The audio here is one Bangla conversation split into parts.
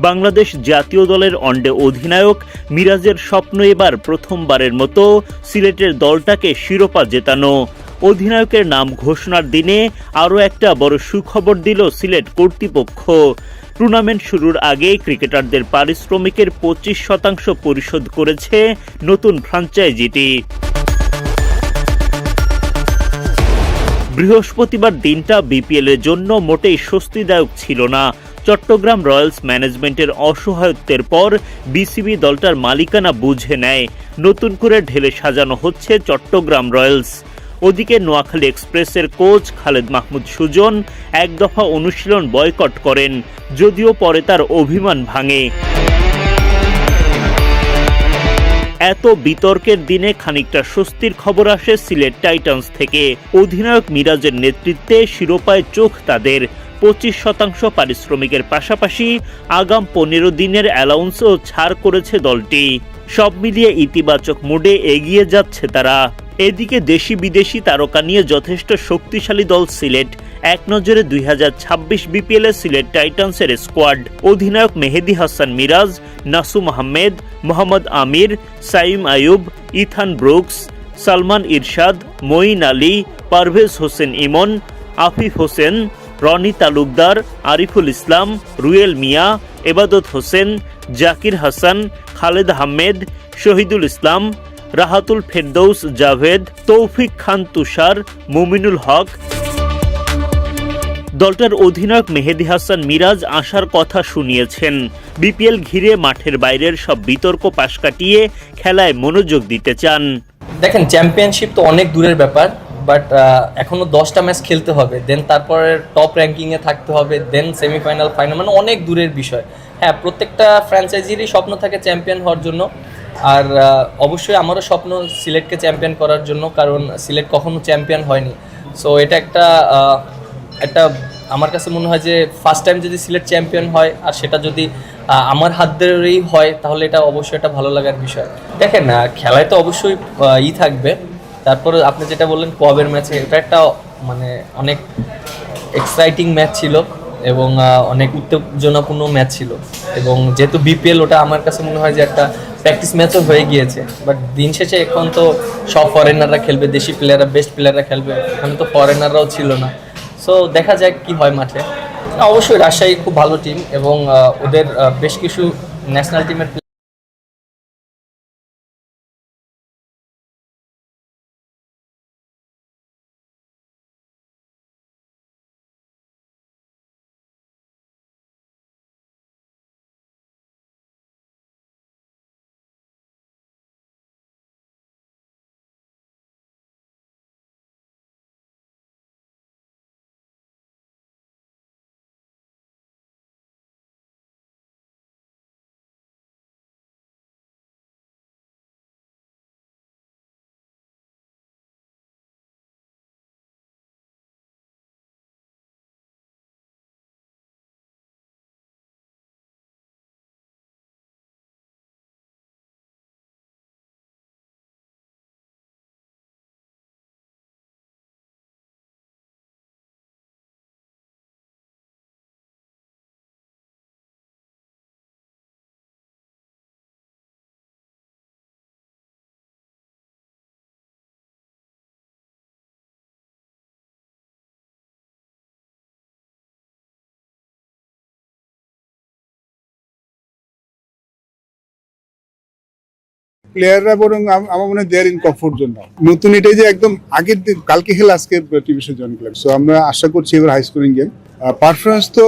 বাংলাদেশ জাতীয় দলের ওয়ানডে অধিনায়ক মিরাজের স্বপ্ন এবার প্রথমবারের মতো সিলেটের দলটাকে শিরোপা জেতানো। অধিনায়কের নাম ঘোষণার দিনে আরও একটা বড় সুখবর দিল সিলেট কর্তৃপক্ষ। টুর্নামেন্ট শুরুর আগে ক্রিকেটারদের পারিশ্রমিকের 25% পরিশোধ করেছে নতুন ফ্র্যাঞ্চাইজিটি। বৃহস্পতিবার দিনটা বিপিএল এর জন্য মোটেই স্বস্তিদায়ক ছিল না। চট্টগ্রাম রয়্যালস ম্যানেজমেন্টের অসহায়ত্বের পর বিসিবি দলটার মালিকানা বুঝে নেয়। নতুন করে ঢেলে সাজানো হচ্ছে চট্টগ্রাম রয়্যালস। ওদিকে নোয়াখালী এক্সপ্রেসের কোচ খালেদ মাহমুদ সুজন এক দফা অনুশীলন বয়কট করেন, যদিও পরে তার অভিমান ভাঙে। এত বিতর্কের দিনে খানিকটা স্বস্তির খবর আসে সিলেট টাইটান্স থেকে। অধিনায়ক মিরাজের নেতৃত্বে শিরোপায় চোখ তাদের। 25% পারিশ্রমিকের পাশাপাশি আগাম 15 দিনের অ্যালাউন্সও ছাড় করেছে দলটি। সব মিলিয়ে ইতিবাচক মুডে এগিয়ে যাচ্ছে তারা। এদিকে দেশি বিদেশি তারকা নিয়ে যথেষ্ট শক্তিশালী দল সিলেট। এক নজরে 2026 বিপিএল এ সিলেট টাইটান্সের স্কোয়াড। অধিনায়ক মেহেদী হাসান মিরাজ, নাসুম আহমেদ, মোহাম্মদ আমির, সাইম আয়ুব, ইথান ব্রুকস, সালমান ইরশাদ, মঈন আলী, পারভেজ হোসেন ইমন, আফিফ হোসেন, রনি তালুকদার, আরিফুল ইসলাম, রুয়েল মিয়া, এবাদত হোসেন, জাকির হাসান, খালেদ আহমেদ, শহীদুল ইসলাম, রাহাতুল ফেরদৌস জাভেদ, তৌফিক খান তুষার, মুমিনুল হক। দলটার অধিনায়ক মেহেদী হাসান মিরাজ আশার কথা শুনিয়েছেন। বিপিএল ঘিরে মাঠের বাইরের সব বিতর্ক পাশ কাটিয়ে খেলায় মনোযোগ দিতে চান। দেখেন, চ্যাম্পিয়নশিপ তো অনেক দূরের ব্যাপার, বাট এখনো 10টা ম্যাচ খেলতে হবে, দেন তারপরে টপ র্যাঙ্কিংয়ে থাকতে হবে, দেন সেমিফাইনাল, ফাইনাল, মানে অনেক দূরের বিষয়। হ্যাঁ, প্রত্যেকটা ফ্র্যাঞ্চাইজিরই স্বপ্ন থাকে চ্যাম্পিয়ন হওয়ার জন্য, আর অবশ্যই আমারও স্বপ্ন সিলেটকে চ্যাম্পিয়ন করার জন্য, কারণ সিলেট কখনো চ্যাম্পিয়ন হয়নি। সো এটা একটা আমার কাছে মনে হয় যে ফার্স্ট টাইম যদি সিলেট চ্যাম্পিয়ন হয়, আর সেটা যদি আমার হাত ধরেই হয়, তাহলে এটা অবশ্যই একটা ভালো লাগার বিষয়। দেখেন, খেলায় তো অবশ্যই থাকবে। তারপরে আপনি যেটা বললেন কবের ম্যাচে, এটা একটা মানে অনেক এক্সাইটিং ম্যাচ ছিল এবং অনেক উত্তেজনাপূর্ণ ম্যাচ ছিল, এবং যেহেতু বিপিএল, ওটা আমার কাছে মনে হয় যে একটা প্র্যাকটিস ম্যাচও হয়ে গিয়েছে। বাট দিন শেষে এখন তো সব ফরেনাররা খেলবে, দেশি প্লেয়াররা, বেস্ট প্লেয়াররা খেলবে, এখানে তো ফরেনাররাও ছিল না। সো দেখা যাক কি হয় মাঠে। অবশ্যই রাজশাহী খুব ভালো টিম, এবং ওদের বেশ কিছু ন্যাশনাল টিমের প্লেয়াররা বরং আমার মনে হয় দেয়ার ইন কমফোর্ট জোন নাও। নতুন এটাই যে একদম আগের দিন, কালকে খেলে আজকে টিভি শো জয়েন করলাম। সো আমরা আশা করছি এবার হাই স্কোরিং গেম। পারফরমেন্স তো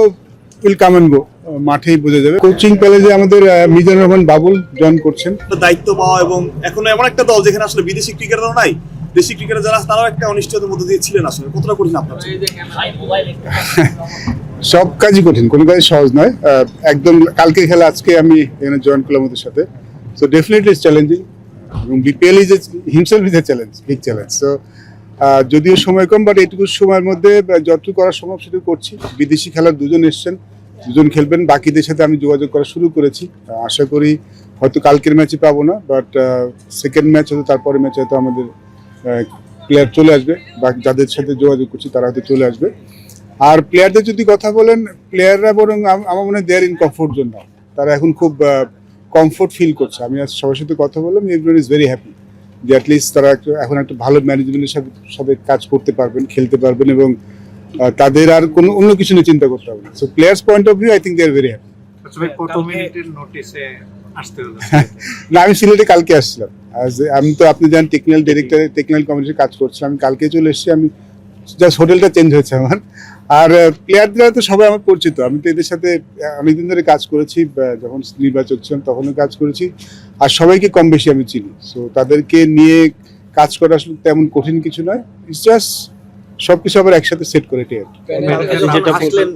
উইল কাম এন্ড গো, মাঠেই বোঝা যাবে। কোচিং পেলে যে আমাদের মিজানুর রহমান বাবুল জয়েন করছেন, দায়িত্ব পাওয়া, এবং এখন এমন একটা দল যেখানে আসলে বিদেশি ক্রিকেটারও নাই, দেশি ক্রিকেটার যারা তারাও একটা অনিশ্চয়তার মধ্যে দিয়ে ছিলেন। আসলে কতটা কঠিন আপনার? সব কাজই কঠিন, কোনো কাজই সহজ নয়। একদম কালকে খেলা আজকে আমি এখানে জয়েন করলাম ওদের সাথে। সো ডেফিনেটলি ইটস চ্যালেঞ্জিং, এবং BPL is himself is a challenge, big challenge. So যদিও সময় কম, বাট এইটুকু সময়ের মধ্যে যতটুকু করা সম্ভব সেটুকু করছি। বিদেশি খেলার দুজন এসছেন, দুজন খেলবেন, বাকিদের সাথে আমি যোগাযোগ করা শুরু করেছি। আশা করি হয়তো কালকের ম্যাচে পাবো না, বাট সেকেন্ড ম্যাচ হয়তো, তারপরে ম্যাচ হয়তো আমাদের প্লেয়ার চলে আসবে, বা যাদের সাথে যোগাযোগ করছি তারা হয়তো চলে আসবে। আর প্লেয়ারদের যদি কথা বলেন, প্লেয়াররা বরং আমার মনে হয় দেয়ার ইন কমফোর্ট জোন নাও। তারা এখন খুব কমফোর্ট ফিল করছে। আমি আজ সবার সাথে কথা বললাম, এভরিওয়ান ইজ ভেরি হ্যাপি যে অ্যাটলিস্ট তারা এখন একটা ভালো ম্যানেজমেন্টের সাথে সাথে কাজ করতে পারবেন, খেলতে পারবেন, এবং তাদের আর কোনো অন্য কিছু নিয়ে চিন্তা করতে হবে না। So players point of view I think they are very happy. কত মিনিটের নোটিসে আসতে হলো? না, আমি সিলেটে কালকে আসছিলাম। আমি তো আপনি জানেন টেকনিক্যাল ডিরেক্টর, টেকনিক্যাল কমিটির কাজ করছিলাম, আমি কালকে চলে এসেছি। আমি জাস্ট হোটেলটা চেঞ্জ হয়েছে আমার। আর প্লেয়াররা তো সবাই আমার পরিচিত, আমি তো এদের সাথে অনেকদিন ধরে কাজ করেছি, যখন নির্বাচক ছিলাম তখনও কাজ করেছি, আর সবাইকে কম বেশি আমি চিনি। সো তাদেরকে নিয়ে কাজ করা আসলে তেমন কঠিন কিছু নয়, ইটস জাস্ট সবকিছু আবার একসাথে সেট করে এটাই আর কি। যেটা আসলেন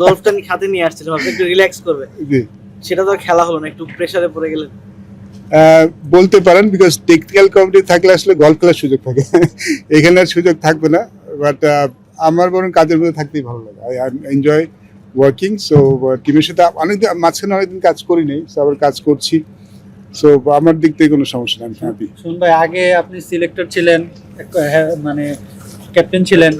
গলফটা নিয়ে হাতে নিয়ে আসছিলেন, ভাবছেন একটু রিল্যাক্স করবে, জি। সেটা তো আর খেলা হলো না, একটু প্রেসারে পড়ে গেলেন। বলতে পারেন, বিকজ টেকনিক্যাল কমিটি থাকলে আসলে গল্ফ খেলার সুযোগ থাকে, এখানে আর সুযোগ থাকবে না। বাট আমার বরং কাজের মধ্যে থাকতেই ভালো লাগে। I enjoy working. সো টিমের সাথে অনেকদিন মাঝখানে অনেকদিন কাজ করি নেই, সো আবার কাজ করছি। সো আমার দিক থেকে কোনো সমস্যা নেই, আমি হ্যাপি। শুন ভাই, আগে আপনি সিলেক্টর ছিলেন, মানে ক্যাপ্টেন ছিলেন,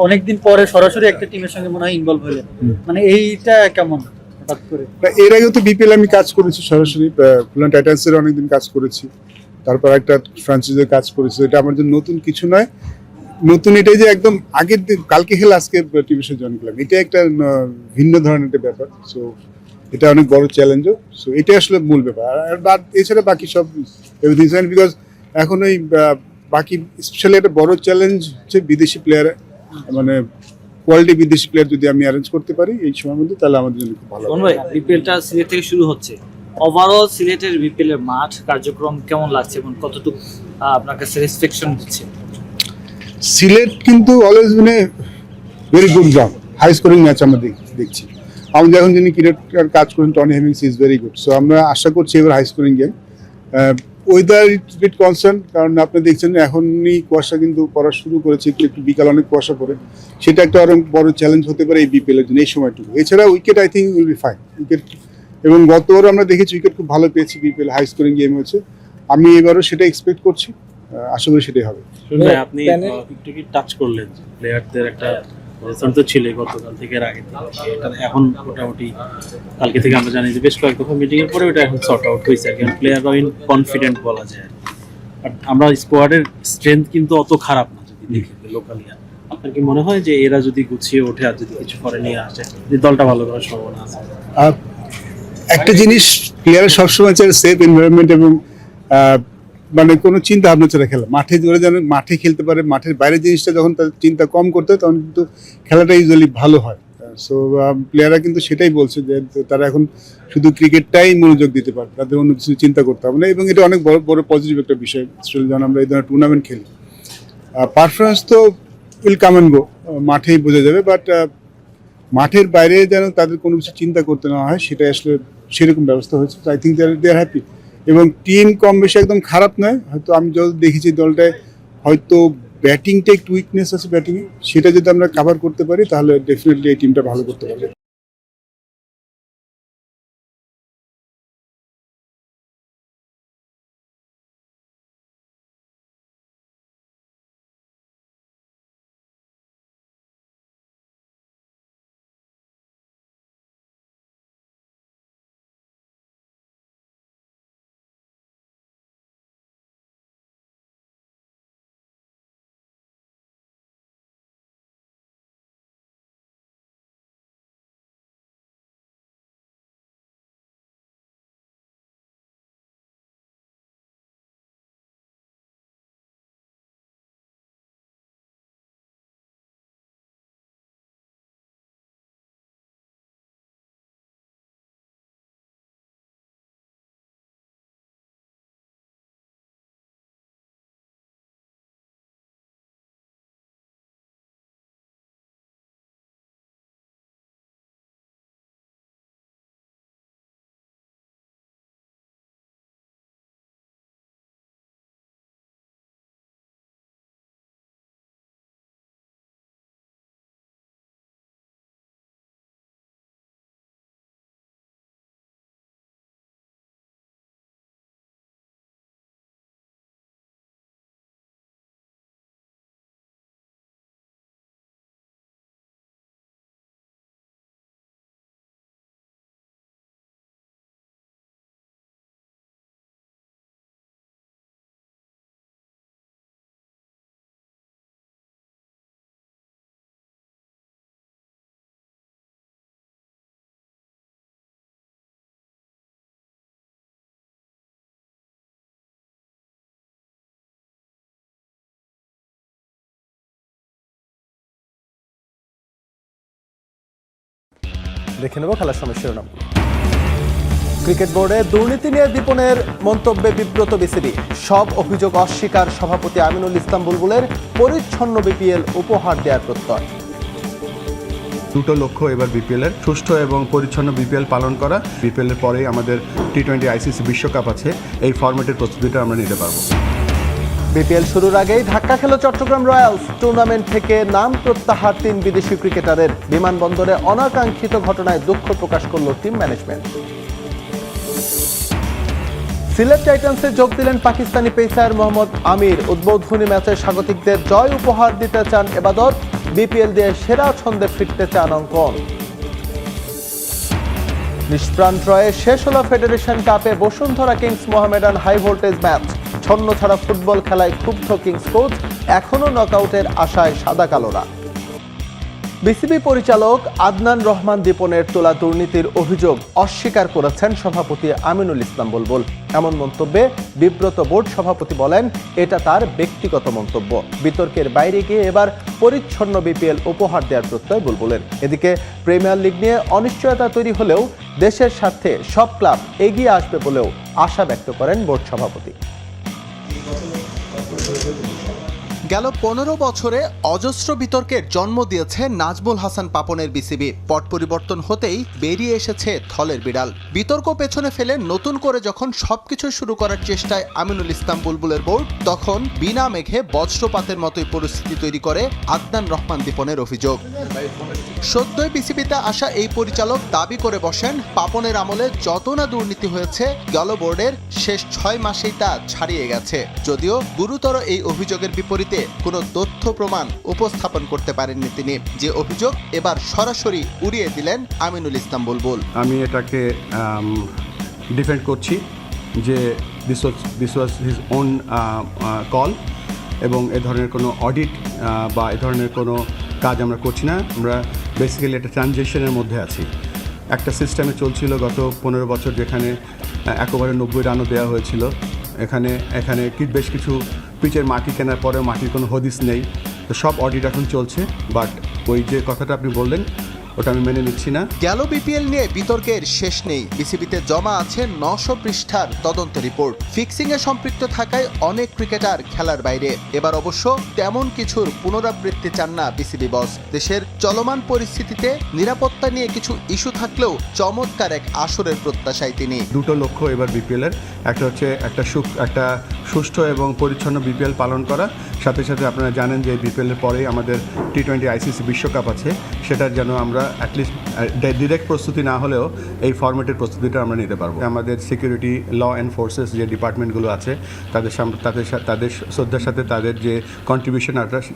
অনেকদিন পরে সরাসরি একটা টিমের সঙ্গে মনে হয় ইনভলভ হলেন, মানে এইটা কেমন হঠাৎ করে? এর আগেও তো বিপিএল আমি কাজ করেছি সরাসরি, খুলনা টাইটান্সের অনেকদিন কাজ করেছি, তারপর একটা ফ্রাঞ্চাইজিতে কাজ করেছি। এটা আমার জন্য নতুন কিছু নয়। নতুন এটাই যে একদম আগের দিন কালকে খেলে আজকে টিভিতে জয়েন করলাম, এটা একটা ভিন্ন ধরনের একটা ব্যাপার। সো এটা অনেক বড় চ্যালেঞ্জও। সো এটাই আসলে মূল ব্যাপার। আর এছাড়া বাকি সব এভরিথিং ফাইন, বিকজ এখন ওই বাকি স্পেশালি একটা বড় চ্যালেঞ্জ হচ্ছে বিদেশি প্লেয়ার, মানে কোয়ালিটি বিদেশি প্লেয়ার যদি আমি অ্যারেঞ্জ করতে পারি এই সময়ের মধ্যে, তাহলে আমাদের জন্য খুব ভালো কোন হবে। ভাই, বিপিএলটা সিলেট থেকে শুরু হচ্ছে, ওভারঅল সিলেটের বিপিএল এর মাঠ কার্যক্রম কেমন লাগছে এবং কতটুকু আপনার কাছে রেসপেকশন দিচ্ছে? সিলেট কিন্তু অলওয়েজ মানে very good ground, high scoring match আমরা দেখছি। আমাদের এখন যিনি ক্রিকেটার কাজ করেন Tony Hemmings is very good. So আমরা আশা করছি এবার high scoring game. Weather it's bit concern, কারণ আপনি দেখছেন এখনই কুয়াশা কিন্তু পড়া শুরু করেছে, একটু বিকাল অনেক কুয়াশা পড়ে, সেটা একটা আরো বড় চ্যালেঞ্জ হতে পারে এই বিপিএল এর জন্য এই সময়টুকু। এছাড়া wicket I think will be fine wicket, এবং গতবারও আমরা দেখেছি উইকেট খুব ভালো পেয়েছি, বিপিএল হাই স্কোরিং গেম হয়েছে। আমি এবারও সেটা এক্সপেক্ট করছি, আশা করি সেটাই হবে। ভাই, আপনি একটু কি টাচ করলেন প্লেয়ারদের একটা রেজাল্ট তো ছিল গতকাল থেকে, এর আগে থেকে। এটা এখন মোটামুটি কালকে থেকে আমরা জানি যে বেশ কয়েক দফা মিটিং এর পরে ওটা এখন সর্ট আউট হয়েছে আর কি, প্লেয়াররা কনফিডেন্ট বলা যায়। আর আমরা স্কোয়াডের স্ট্রেংথ কিন্তু অত খারাপ না যদি দেখি লোকালি। আপনার কি মনে হয় যে এরা যদি গুছিয়ে ওঠে আর যদি কিছু করে নিয়ে আসে, যে দলটা ভালো করার সম্ভাবনা আছে? একটা জিনিস প্লেয়ারের সবসময় চাই সেফ এনভায়রনমেন্ট, এবং মানে কোনো চিন্তা ভাবনা ছাড়া খেলা। মাঠে ধরে যেন মাঠে খেলতে পারে, মাঠের বাইরের জিনিসটা যখন তাদের চিন্তা কম করতে হয় তখন কিন্তু খেলাটা ইউজুয়ালি ভালো হয়। সো প্লেয়াররা কিন্তু সেটাই বলছে যে তারা এখন শুধু ক্রিকেটটাই মনোযোগ দিতে পারে, তাদের অন্য কিছু চিন্তা করতে হবে না, এবং এটা অনেক বড় বড় পজিটিভ একটা বিষয় যখন আমরা এই ধরনের টুর্নামেন্ট খেলি। পারফরমেন্স তো উইল কাম অ্যান্ড গো, মাঠেই বোঝা যাবে, বাট মাঠের বাইরে যেন তাদের কোনো কিছু চিন্তা করতে না হয়, সেটাই আসলে সেরকম ব্যবস্থা হয়েছে। I think they are happy, এবং টিম কম বেশি একদম খারাপ নয়। হয়তো আমি যত দেখেছি দলটায় হয়তো ব্যাটিংটা একটু উইকনেস আছে ব্যাটিংয়ে, সেটা যদি আমরা কাভার করতে পারি তাহলে ডেফিনেটলি এই টিমটা ভালো করতে পারবে। দেখে নেব খেলার সময় শিরোনামগুলো। ক্রিকেট বোর্ডে দুর্নীতি নিয়ে দীপনের মন্তব্যে বিব্রত বিসিবি, সব অভিযোগ অস্বীকার সভাপতি আমিনুল ইসলাম বুলবুলের, পরিচ্ছন্ন বিপিএল উপহার দেওয়ার প্রত্যয়। দুটো লক্ষ্য এবার বিপিএলের সুষ্ঠু এবং পরিচ্ছন্ন বিপিএল পালন করা। বিপিএলের পরেই আমাদের টি20 আইসিসি বিশ্বকাপ আছে, এই ফরম্যাটের প্রস্তুতিটা আমরা নিতে পারবো। বিপিএল শুরুর আগেই ধাক্কা খেল চট্টগ্রাম রয়্যালস, টুর্নামেন্ট থেকে নাম প্রত্যাহার 3 বিদেশি ক্রিকেটারের, বিমানবন্দরে অনাকাঙ্ক্ষিত ঘটনায় দুঃখ প্রকাশ করল টিম ম্যানেজমেন্ট। সিলেট টাইটান্সে যোগ দিলেন পাকিস্তানি পেসার মোহাম্মদ আমির, উদ্বোধনী ম্যাচে স্বাগতিকদের জয় উপহার দিতে চান এবাদত, বিপিএল দিয়ে সেরা ছন্দে ফিরতে চান অঙ্কন। নিষ্প্রাণ ট্রয়ে শেষ হল ফেডারেশন কাপে Bashundhara Kings Mohammedan high voltage match, ছন্ন ছাড়া ফুটবল খেলায় ক্ষুব্ধ কিংস কোচ, এখনো নকআউটের আশায় সাদা কালোরা। বিসিবি পরিচালক আদনান রহমান দীপনের তোলা দুর্নীতির অভিযোগ অস্বীকার করেছেন সভাপতি আমিনুল ইসলাম বুলবুল। এমন মন্তব্যে বিব্রত বোর্ড সভাপতি বলেন, এটা তার ব্যক্তিগত মন্তব্য। বিতর্কের বাইরে গিয়ে এবার পরিচ্ছন্ন বিপিএল উপহার দেওয়ার প্রত্যয় বুলবুলের। এদিকে প্রিমিয়ার লিগ নিয়ে অনিশ্চয়তা তৈরি হলেও দেশের স্বার্থে সব ক্লাব এগিয়ে আসবে বলেও আশা ব্যক্ত করেন বোর্ড সভাপতি। গেল 15 বছরে অজস্র বিতর্কের জন্ম দিয়েছে নাজমুল হাসান পাপনের বিসিবি। পট পরিবর্তন হতেই বেরিয়ে এসেছে থলের বিড়াল। বিতর্ক পেছনে ফেলে নতুন করে যখন সবকিছু শুরু করার চেষ্টায় আমিনুল ইসলাম বুলবুলের বোর্ড, তখন বিনা মেঘে বজ্রপাতের মতোই পরিস্থিতি তৈরি করে আদনান রহমান দীপনের অভিযোগ। সদ্যই বিসিবিতে আসা এই পরিচালক দাবি করে বসেন, পাপনের আমলে যত না দুর্নীতি হয়েছে গেল বোর্ডের শেষ 6 মাসেই তা ছাড়িয়ে গেছে। যদিও গুরুতর এই অভিযোগের বিপরীতে কোনো তথ্য প্রমাণ উপস্থাপন করতে পারেননি তিনি, যে অভিযোগ এবার সরাসরি উড়িয়ে দিলেন আমিনুল ইসলাম বুলবুল। আমি এটাকে ডিফেন্ড করছি যে this was his own call, এবং এ ধরনের কোনো অডিট বা এ ধরনের কোনো কাজ আমরা করছি না। আমরা বেসিক্যালি একটা ট্রানজিশনের মধ্যে আছি। একটা সিস্টেমে চলছিল গত 15 বছর, যেখানে একবারে 90 রানও দেওয়া হয়েছিল। এখানে বেশ কিছু পিচের মাটি কেনার পরে মাটির কোনো হদিস নেই, তো সব অডিট এখন চলছে। বাট ওই যে কথাটা আপনি বললেন, ওটা আমি মেনে নিচ্ছি না। গেল বিপিএল নিয়ে বিতর্কের শেষ নেই। বিসিবিতে জমা আছে 900 পৃষ্ঠার তদন্ত রিপোর্ট। ফিক্সিং এ সম্পৃক্ত থাকায় অনেক ক্রিকেটার খেলার বাইরে। এবার অবশ্য তেমন কিছুর পুনরাবৃত্তি চান না বিসিবি বস। দেশের চলমান পরিস্থিতিতে নিরাপত্তা নিয়ে কিছু ইস্যু থাকলেও চমৎকার এক আসরের প্রত্যাশায় তিনি। দুটো লক্ষ্য এবার বিপিএলের, একটা হচ্ছে একটা সুষ্ঠু এবং পরিচ্ছন্ন বিপিএল পালন করা, সাথে সাথে আপনারা জানেন যে বিপিএলের পরেই আমাদের টি20 আইসিসি বিশ্বকাপ আছে, সেটার যেন আমরা অ্যাটলিস্ট ডিরেক্ট প্রস্তুতি না হলেও এই ফরম্যাটের প্রস্তুতিটা আমরা নিতে পারবো। আমাদের সিকিউরিটি, ল অ্যান্ড ফোর্সেস যে ডিপার্টমেন্টগুলো আছে, তাদের শ্রদ্ধার সাথে তাদের যে কন্ট্রিবিউশন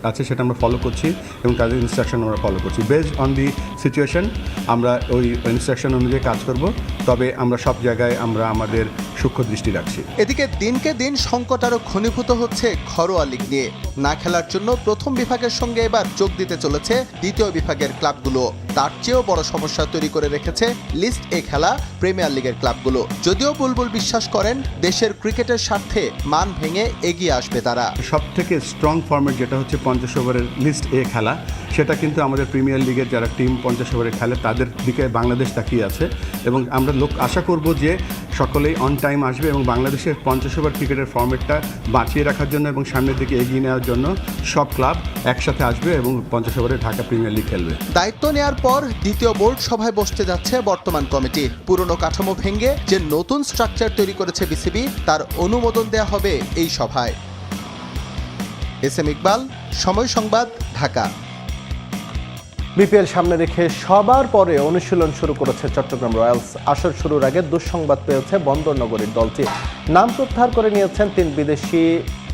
আছে সেটা আমরা ফলো করছি, এবং তাদের ইনস্ট্রাকশন আমরা ফলো করছি। বেসড অন দি সিচুয়েশন আমরা ওই ইনস্ট্রাকশন অনুযায়ী কাজ করব, তবে আমরা সব জায়গায় আমরা আমাদের সূক্ষ্ম দৃষ্টি রাখছি। এদিকে দিনকে দিন সংকট আরও ঘনীভূত হচ্ছে ঘরোয়া লিগ নিয়ে। না খেলার জন্য প্রথম বিভাগের সঙ্গে এবার যোগ দিতে চলেছে দ্বিতীয় বিভাগের ক্লাবগুলো। তার চেয়েও বড় সমস্যা তৈরি করে রেখেছে লিস্ট এ খেলা প্রিমিয়ার লিগের ক্লাবগুলো। যদিও বুলবুল বিশ্বাস করেন দেশের ক্রিকেটের স্বার্থে মান ভেঙে এগিয়ে আসবে তারা। সব থেকে স্ট্রং ফরম্যাট যেটা হচ্ছে 50 ওভারের লিস্ট এ খেলা, সেটা কিন্তু আমাদের প্রিমিয়ার লিগের যারা টিম 50 ওভারে খেলে তাদের দিকে বাংলাদেশ তাকিয়ে আছে, এবং আমরা আশা করব যে সকলেই অন টাইম আসবে, এবং বাংলাদেশের 50 ওভার ক্রিকেটের ফরম্যাটটা বাঁচিয়ে রাখার জন্য এবং সামনের দিকে এগিয়ে নেওয়ার জন্য সব ক্লাব একসাথে আসবে এবং 50 ওভারে ঢাকা প্রিমিয়ার লিগ খেলবে। দায়িত্ব নেওয়ার পর দ্বিতীয় বোর্ড সভায় বসতে যাচ্ছে বর্তমান কমিটি। পুরনো কাঠামো ভেঙে যে নতুন স্ট্রাকচার তৈরি করেছে বিসিবি, তার অনুমোদন দেওয়া হবে এই সভায়। এস এম ইকবাল, সময় সংবাদ, ঢাকা। বিপিএল সামনে রেখে সবার পরে অনুশীলন শুরু করেছে চট্টগ্রাম রয়্যালস। আসর শুরুর আগে দুঃসংবাদ পেয়েছে বন্দরনগরীর দলটি। নাম প্রত্যাহার করে নিয়েছেন 3 বিদেশি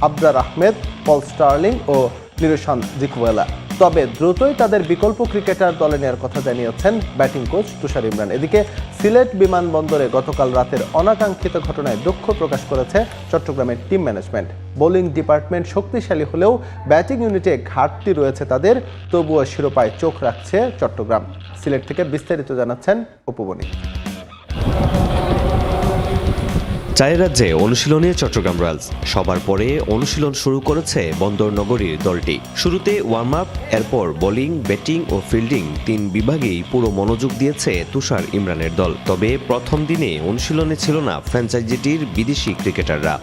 আবরার আহমেদ, পল স্টার্লিং ও নিরোশান জিকুয়েলা। তবে দ্রুতই তাদের বিকল্প ক্রিকেটার দলে নেওয়ার কথা জানিয়েছেন ব্যাটিং কোচ তুষার ইমরান। এদিকে সিলেট বিমানবন্দরে গতকাল রাতের অনাকাঙ্ক্ষিত ঘটনায় দুঃখ প্রকাশ করেছে চট্টগ্রামের টিম ম্যানেজমেন্ট। বোলিং ডিপার্টমেন্ট শক্তিশালী হলেও ব্যাটিং ইউনিটে ঘাটতি রয়েছে তাদের, তবুও শিরোপায় চোখ রাখছে চট্টগ্রাম। সিলেট থেকে বিস্তারিত জানাচ্ছেন উপবনী। চায়ের রাজ্যে অনুশীলনে চট্টগ্রাম রয়্যালস। সবার পরে অনুশীলন শুরু করেছে বন্দরনগরীর দলটি। শুরুতে ওয়ার্ম আপ, এরপর বোলিং, ব্যাটিং ও ফিল্ডিং 3 বিভাগেই পুরো মনোযোগ দিয়েছে তুষার ইমরানের দল। তবে প্রথম দিনে অনুশীলনে ছিল না ফ্র্যাঞ্চাইজিটির বিদেশি ক্রিকেটাররা।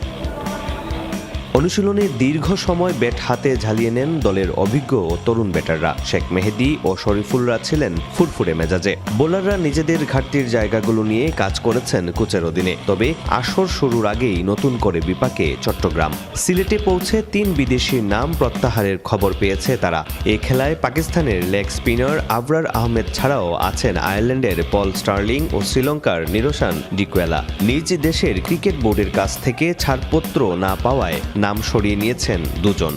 অনুশীলনে দীর্ঘ সময় ব্যাট হাতে ঝালিয়ে নেন দলের অভিজ্ঞ ও তরুণ ব্যাটাররা। শেখ মেহেদী ও শরীফুলরা ছিলেন ফুরফুরে মেজাজে। বোলাররা নিজেদের ঘাটতির জায়গাগুলো নিয়ে কাজ করেছেন কোচের অধীনে। তবে আসর শুরুর আগেই নতুন করে বিপাকে চট্টগ্রাম। সিলেটে পৌঁছে 3 বিদেশির নাম প্রত্যাহারের খবর পেয়েছে তারা। এ খেলায় পাকিস্তানের লেগ স্পিনার আবরার আহমেদ ছাড়াও আছেন আয়ারল্যান্ডের পল স্টার্লিং ও শ্রীলঙ্কার নিরোশান ডিকুয়েলা। নিজ দেশের ক্রিকেট বোর্ডের কাছ থেকে ছাড়পত্র না পাওয়ায় নাম সরিয়ে নিয়েছেন দুজন।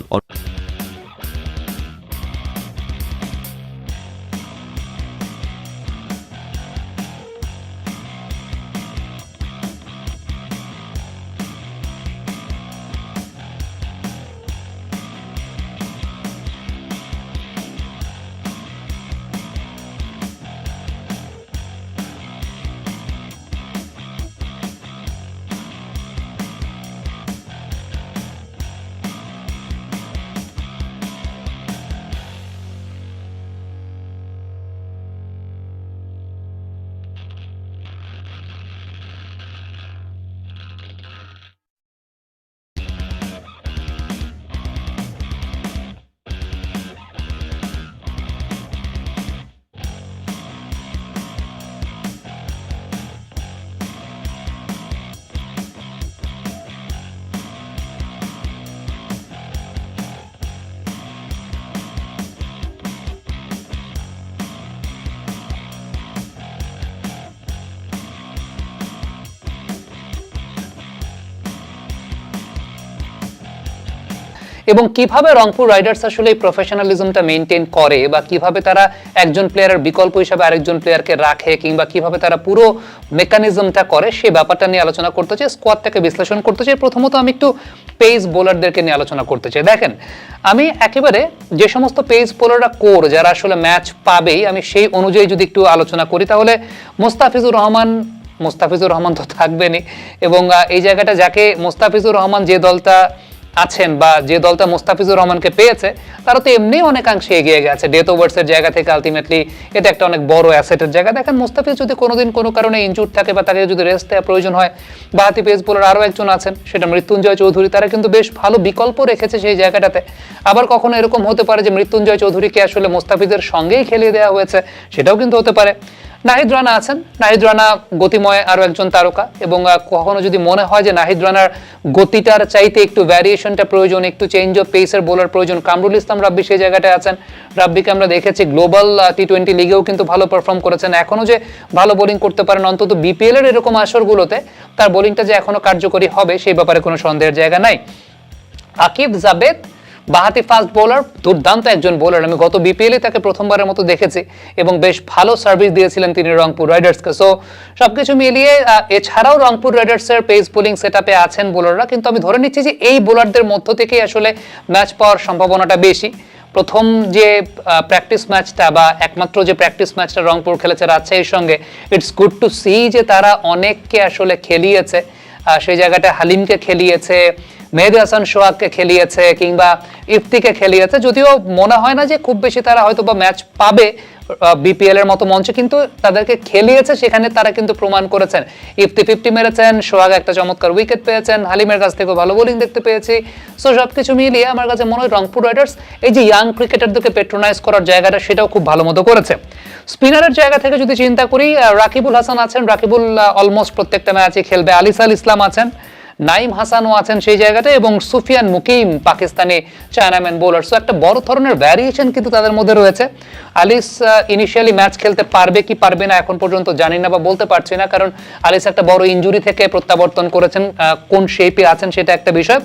এবং কিভাবে রংপুর রাইডার্স আসলে এই প্রফেশনালিজমটা মেইনটেইন করে বা কিভাবে তারা একজন প্লেয়ারের বিকল্প হিসেবে আরেকজন প্লেয়ারকে রাখে কিংবা কিভাবে তারা পুরো মেকানিজমটা করে সেই ব্যাপারটা নিয়ে আলোচনা করতে চাই, স্কোয়াডটাকে বিশ্লেষণ করতে চাই। প্রথমত আমি একটু পেস বোলারদেরকে নিয়ে আলোচনা করতে চাই। দেখেন, আমি একেবারে যে সমস্ত পেস বোলাররা কোর যারা আসলে ম্যাচ পাবেই আমি সেই অনুযায়ী যদি একটু আলোচনা করি তাহলে মোস্তাফিজুর রহমান তো থাকবেনই। এবং এই জায়গাটা যাকে মোস্তাফিজুর রহমান যে দলটা আছেন বা যে দলটা মোস্তাফিজুর রহমানকে পেয়েছে তারা তো এমনি অনেকাংশে এগিয়ে গেছে ডেথ ওভার্সের জায়গা থেকে। আলটিমেটলি এটা একটা অনেক বড় অ্যাসেটের জায়গা। দেখেন, মোস্তাফিজ যদি কোনোদিন কোনো কারণে ইনজুর থাকে বা তাকে যদি রেস্ট দেওয়া প্রয়োজন হয়, বাহাতি পেস বোলার আরও একজন আছেন, সেটা মৃত্যুঞ্জয় চৌধুরী, তারা কিন্তু বেশ ভালো বিকল্প রেখেছে সেই জায়গাটাতে। আবার কখনো এরকম হতে পারে যে মৃত্যুঞ্জয় চৌধুরীকে আসলে মোস্তাফিজের সঙ্গেই খেলিয়ে দেওয়া হয়েছে, সেটাও কিন্তু হতে পারে। নাহিদ রানা আছেন, নাহিদ রানা গতিময় আরও একজন তারকা। এবং কখনো যদি মনে হয় যে নাহিদ রানার গতিটার চাইতে একটু ভ্যারিয়েশনটা প্রয়োজন, একটু চেঞ্জ অফ পেসের বোলার প্রয়োজন, কামরুল ইসলাম রাব্বি সেই জায়গাটায় আছেন। রাব্বিকে আমরা দেখেছি গ্লোবাল টি-20 লিগেও কিন্তু ভালো পারফর্ম করেছেন। এখনও যে ভালো বোলিং করতে পারেন, অন্তত বিপিএল এর এরকম আসরগুলোতে তার বোলিংটা যে এখনো কার্যকরী হবে সেই ব্যাপারে কোনো সন্দেহের জায়গা নাই। আকিব জাবেদ বাহাতি ফাস্ট বোলার, দুর্দান্ত একজন বোলার। আমি গত বিপিএলে তাকে প্রথমবারের মতো দেখেছি এবং বেশ ভালো সার্ভিস দিয়েছিলেন তিনি রংপুর রাইডার্সকে। সো সবকিছু মিলিয়ে এছাড়াও রংপুর রাইডার্সের পেস বোলিং সেটআপে আছেন বোলাররা, কিন্তু আমি ধরে নিচ্ছি যে এই বোলারদের মধ্য থেকেই আসলে ম্যাচ পাওয়ার সম্ভাবনাটা বেশি। প্রথম যে প্র্যাকটিস ম্যাচটা বা একমাত্র যে প্র্যাকটিস ম্যাচটা রংপুর খেলেছে রাজশাহীর সঙ্গে, ইটস গুড টু সি যে তারা অনেককে আসলে খেলিয়েছে। সেই জায়গাটা হালিমকে খেলিয়েছে, মেহেদী হাসান সোহাগকে খেলিয়েছে কিংবা ইফতিকে খেলিয়েছে। যদিও মনে হয় না যে খুব বেশি তারা হয়তো বা ম্যাচ পাবে বিপিএল এর মতো মঞ্চে, কিন্তু তাদেরকে খেলিয়েছে, সেখানে তারা কিন্তু প্রমাণ করেছেন। ইফতি 50 মেরেছেন, সোহাগ একটা চমৎকার উইকেট পেয়েছেন, হালিমের কাছ থেকেও ভালো বোলিং দেখতে পেয়েছি। সো সবকিছু মিলিয়ে আমার কাছে মনে হয় রংপুর রাইডার্স এই যে ইয়াং ক্রিকেটারদেরকে পেট্রোনাইজ করার জায়গাটা সেটাও খুব ভালো মতো করেছে। স্পিনারের জায়গা থেকে যদি চিন্তা করি, রাকিবুল হাসান আছেন, রাকিবুল অলমোস্ট প্রত্যেকটা ম্যাচে খেলবে। আলিসাল ইসলাম আছেন, নাইম হাসানও আছেন সেই জায়গাটায়, এবং Sufiyan Muqeem Pakistani chinaman bowler. So একটা বড় ধরনের ভ্যারিয়েশন কিন্তু তাদের মধ্যে রয়েছে। আলিস ইনিশিয়ালি ম্যাচ খেলতে পারবে কি পারবে না এখন পর্যন্ত জানি না বা বলতে পারছি না, কারণ আলিস একটা বড় ইনজুরি থেকে প্রত্যাবর্তন করেছেন। কোন শেপে আছেন সেটা একটা বিষয়।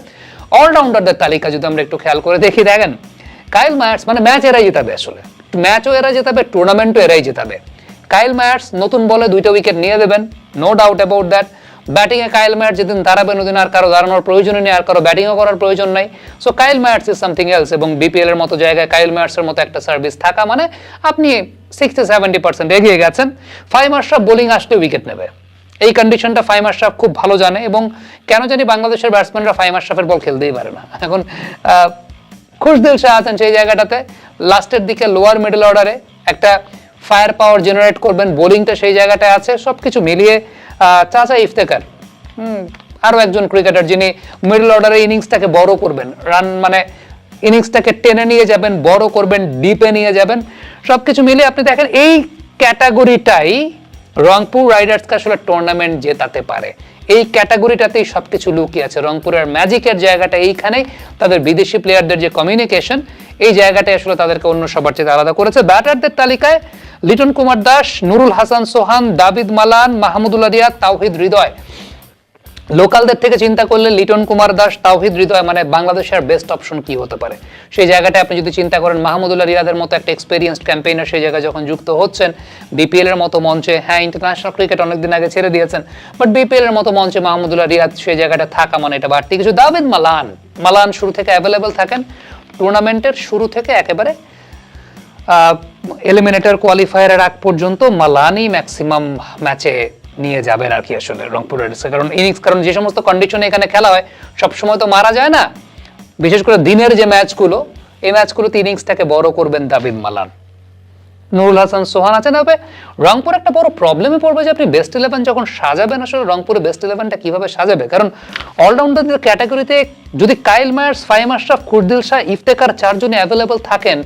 অলরাউন্ডারদের তালিকা যদি আমরা একটু খেয়াল করে দেখি, দেখেন কাইল মায়ার্স মানে ম্যাচ এরাই জেতাবে, আসলে ম্যাচও এরাই জেতাবে, টুর্নামেন্টও এরাই জেতাবে। কাইল মায়ার্স নতুন বলে 2টা উইকেট নিয়ে দেবেন, নো ডাউট অ্যাবাউট দ্যাট। ব্যাটিংয়ে কাইল মায়ার্স যেদিন দাঁড়াবেন ওদিন আর কারো দাঁড়ানোর প্রয়োজনই নেই, আর কারো ব্যাটিংও করার প্রয়োজন নাই। So Kyle Mayers is something else. এবং বিপিএল এর মতো জায়গায় কাইল মায়ার্সের মতো একটা সার্ভিস থাকা মানে আপনি 60-70% এগিয়ে গেছেন। ফাইম আশরাফ বোলিং আসলে উইকেট নেবে, এই কন্ডিশনটা ফাহিম আশরাফ খুব ভালো জানে এবং কেন জানি বাংলাদেশের ব্যাটসম্যানরা ফাহিম আশরাফের বল খেলতেই পারে না। এখন খুশদিল শাহ আছেন সেই জায়গাটাতে, লাস্টের দিকে লোয়ার মিডল অর্ডারে একটা ফায়ার পাওয়ার জেনারেট করবেন, বোলিংটা সেই জায়গাটায় আছে, সবকিছু মিলিয়ে চাচা ইফতেখার আরও একজন ক্রিকেটার যিনি মিডল অর্ডারে ইনিংসটাকে বড় করবেন, রান মানে ইনিংসটাকে টেনে নিয়ে যাবেন, বড় করবেন, ডিপে নিয়ে যাবেন, সবকিছু মিলিয়ে আপনি দেখেন এই ক্যাটাগরিটাই রংপুর রাইডার্সকে আসলে টুর্নামেন্ট জেতাতে পারে। এই ক্যাটাগরিটাতেই সবকিছু লুকিয়ে আছে। রংপুরের ম্যাজিকের জায়গাটা এইখানেই, তাদের বিদেশি প্লেয়ারদের যে কমিউনিকেশন, এই জায়গাটাই আসলে তাদেরকে অন্য সবার চেয়ে আলাদা করেছে। ব্যাটারদের তালিকায় লিটন কুমার দাস, নুরুল হাসান সোহান, দাবিদ মালান, মাহমুদুল্লাহ রিয়াদ, তাওহিদ হৃদয়। লোকালদের থেকে চিন্তা করলে লিটন কুমার দাস, তাওহিদ হৃদয় মানে বাংলাদেশের বেস্ট অপশন কি হতে পারে সেই জায়গাটায় আপনি যদি চিন্তা করেন। মাহমুদুল্লাহ রিয়াদের মতো একটা এক্সপেরিয়েন্সড ক্যাম্পেইনার সেই জায়গায় যখন যুক্ত হচ্ছেন, বিপিএল এর মতো মঞ্চে, হ্যাঁ ইন্টারন্যাশনাল ক্রিকেট অনেকদিন আগে ছেড়ে দিয়েছেন, বাট বিপিএল এর মতো মঞ্চে মাহমুদুল্লাহ রিয়াদ সেই জায়গাটা থাকা মানে এটা বাড়তি কিছু। দাবিদ মালান শুরু থেকে অ্যাভেলেবেল থাকেন, টুর্নামেন্টের শুরু থেকে একেবারে এলিমিনেটর কোয়ালিফায়ারের আগ পর্যন্ত মালানই ম্যাক্সিমাম ম্যাচে নিয়ে যাবেন আর কি আসলে রংপুর রাইডার্স। কারণ যে সমস্ত কন্ডিশনে এখানে খেলা হয় সবসময় তো মারা যায় না, বিশেষ করে দিনের যে ম্যাচগুলো, এই ম্যাচগুলোতে ইনিংসটাকে বড় করবেন দাবিদ মালান। নুরুল হাসান সোহান আছেন। হবে রংপুর একটা বড় প্রবলেমে পড়বে যে আপনি বেস্ট 11 যখন সাজাবেন, আসলে রংপুরে বেস্ট 11টা কিভাবে সাজাবে, কারণ অলরাউন্ডারদের ক্যাটাগরিতে যদি কাইল মায়ার্স, ফাহিম আশরাফ, খুশদিল শাহ, ইফতেখার চারজনই অ্যাভেলেবল থাকেন,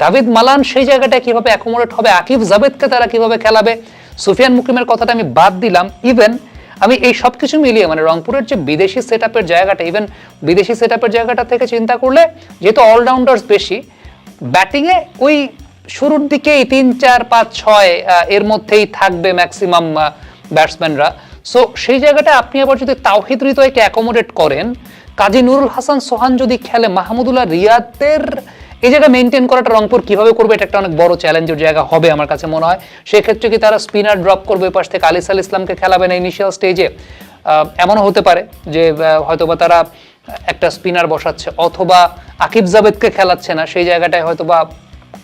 দাবিদ মালান সেই জায়গাটায় কিভাবে অ্যাকোমোডেট হবে, আকিব জাবেদকে তারা কিভাবে খেলাবে, সুফিয়ান মুকিমের কথাটা আমি বাদ দিলাম, ইভেন আমি এই সব কিছু মিলিয়ে মানে রংপুরের যে বিদেশি সেটআপের জায়গাটা, ইভেন বিদেশি সেটআপের জায়গাটা থেকে চিন্তা করলে যেহেতু অলরাউন্ডার্স বেশি, ব্যাটিংয়ে ওই শুরুর দিকেই 3, 4, 5, 6 এর মধ্যেই থাকবে ম্যাক্সিমাম ব্যাটসম্যানরা। সো সেই জায়গাটা আপনি আবার যদি তাওহিদ হৃদয়কে অ্যাকোমোডেট করেন, কাজী নুরুল হাসান সোহান যদি খেলে, মাহমুদুল্লাহ রিয়াদের এই জায়গা মেনটেন করাটা রংপুর কিভাবে করবে, এটা একটা অনেক বড় চ্যালেঞ্জের জায়গা হবে আমার কাছে মনে হয়। সেক্ষেত্রে কি তারা স্পিনার ড্রপ করবে, পাশ থেকে আলিসাল ইসলামকে খেলাবে না ইনিশিয়াল স্টেজে, এমনও হতে পারে যে হয়তোবা তারা একটা স্পিনার বসাচ্ছে অথবা আকিব জাবেদকে খেলাচ্ছে না, সেই জায়গাটায় হয়তোবা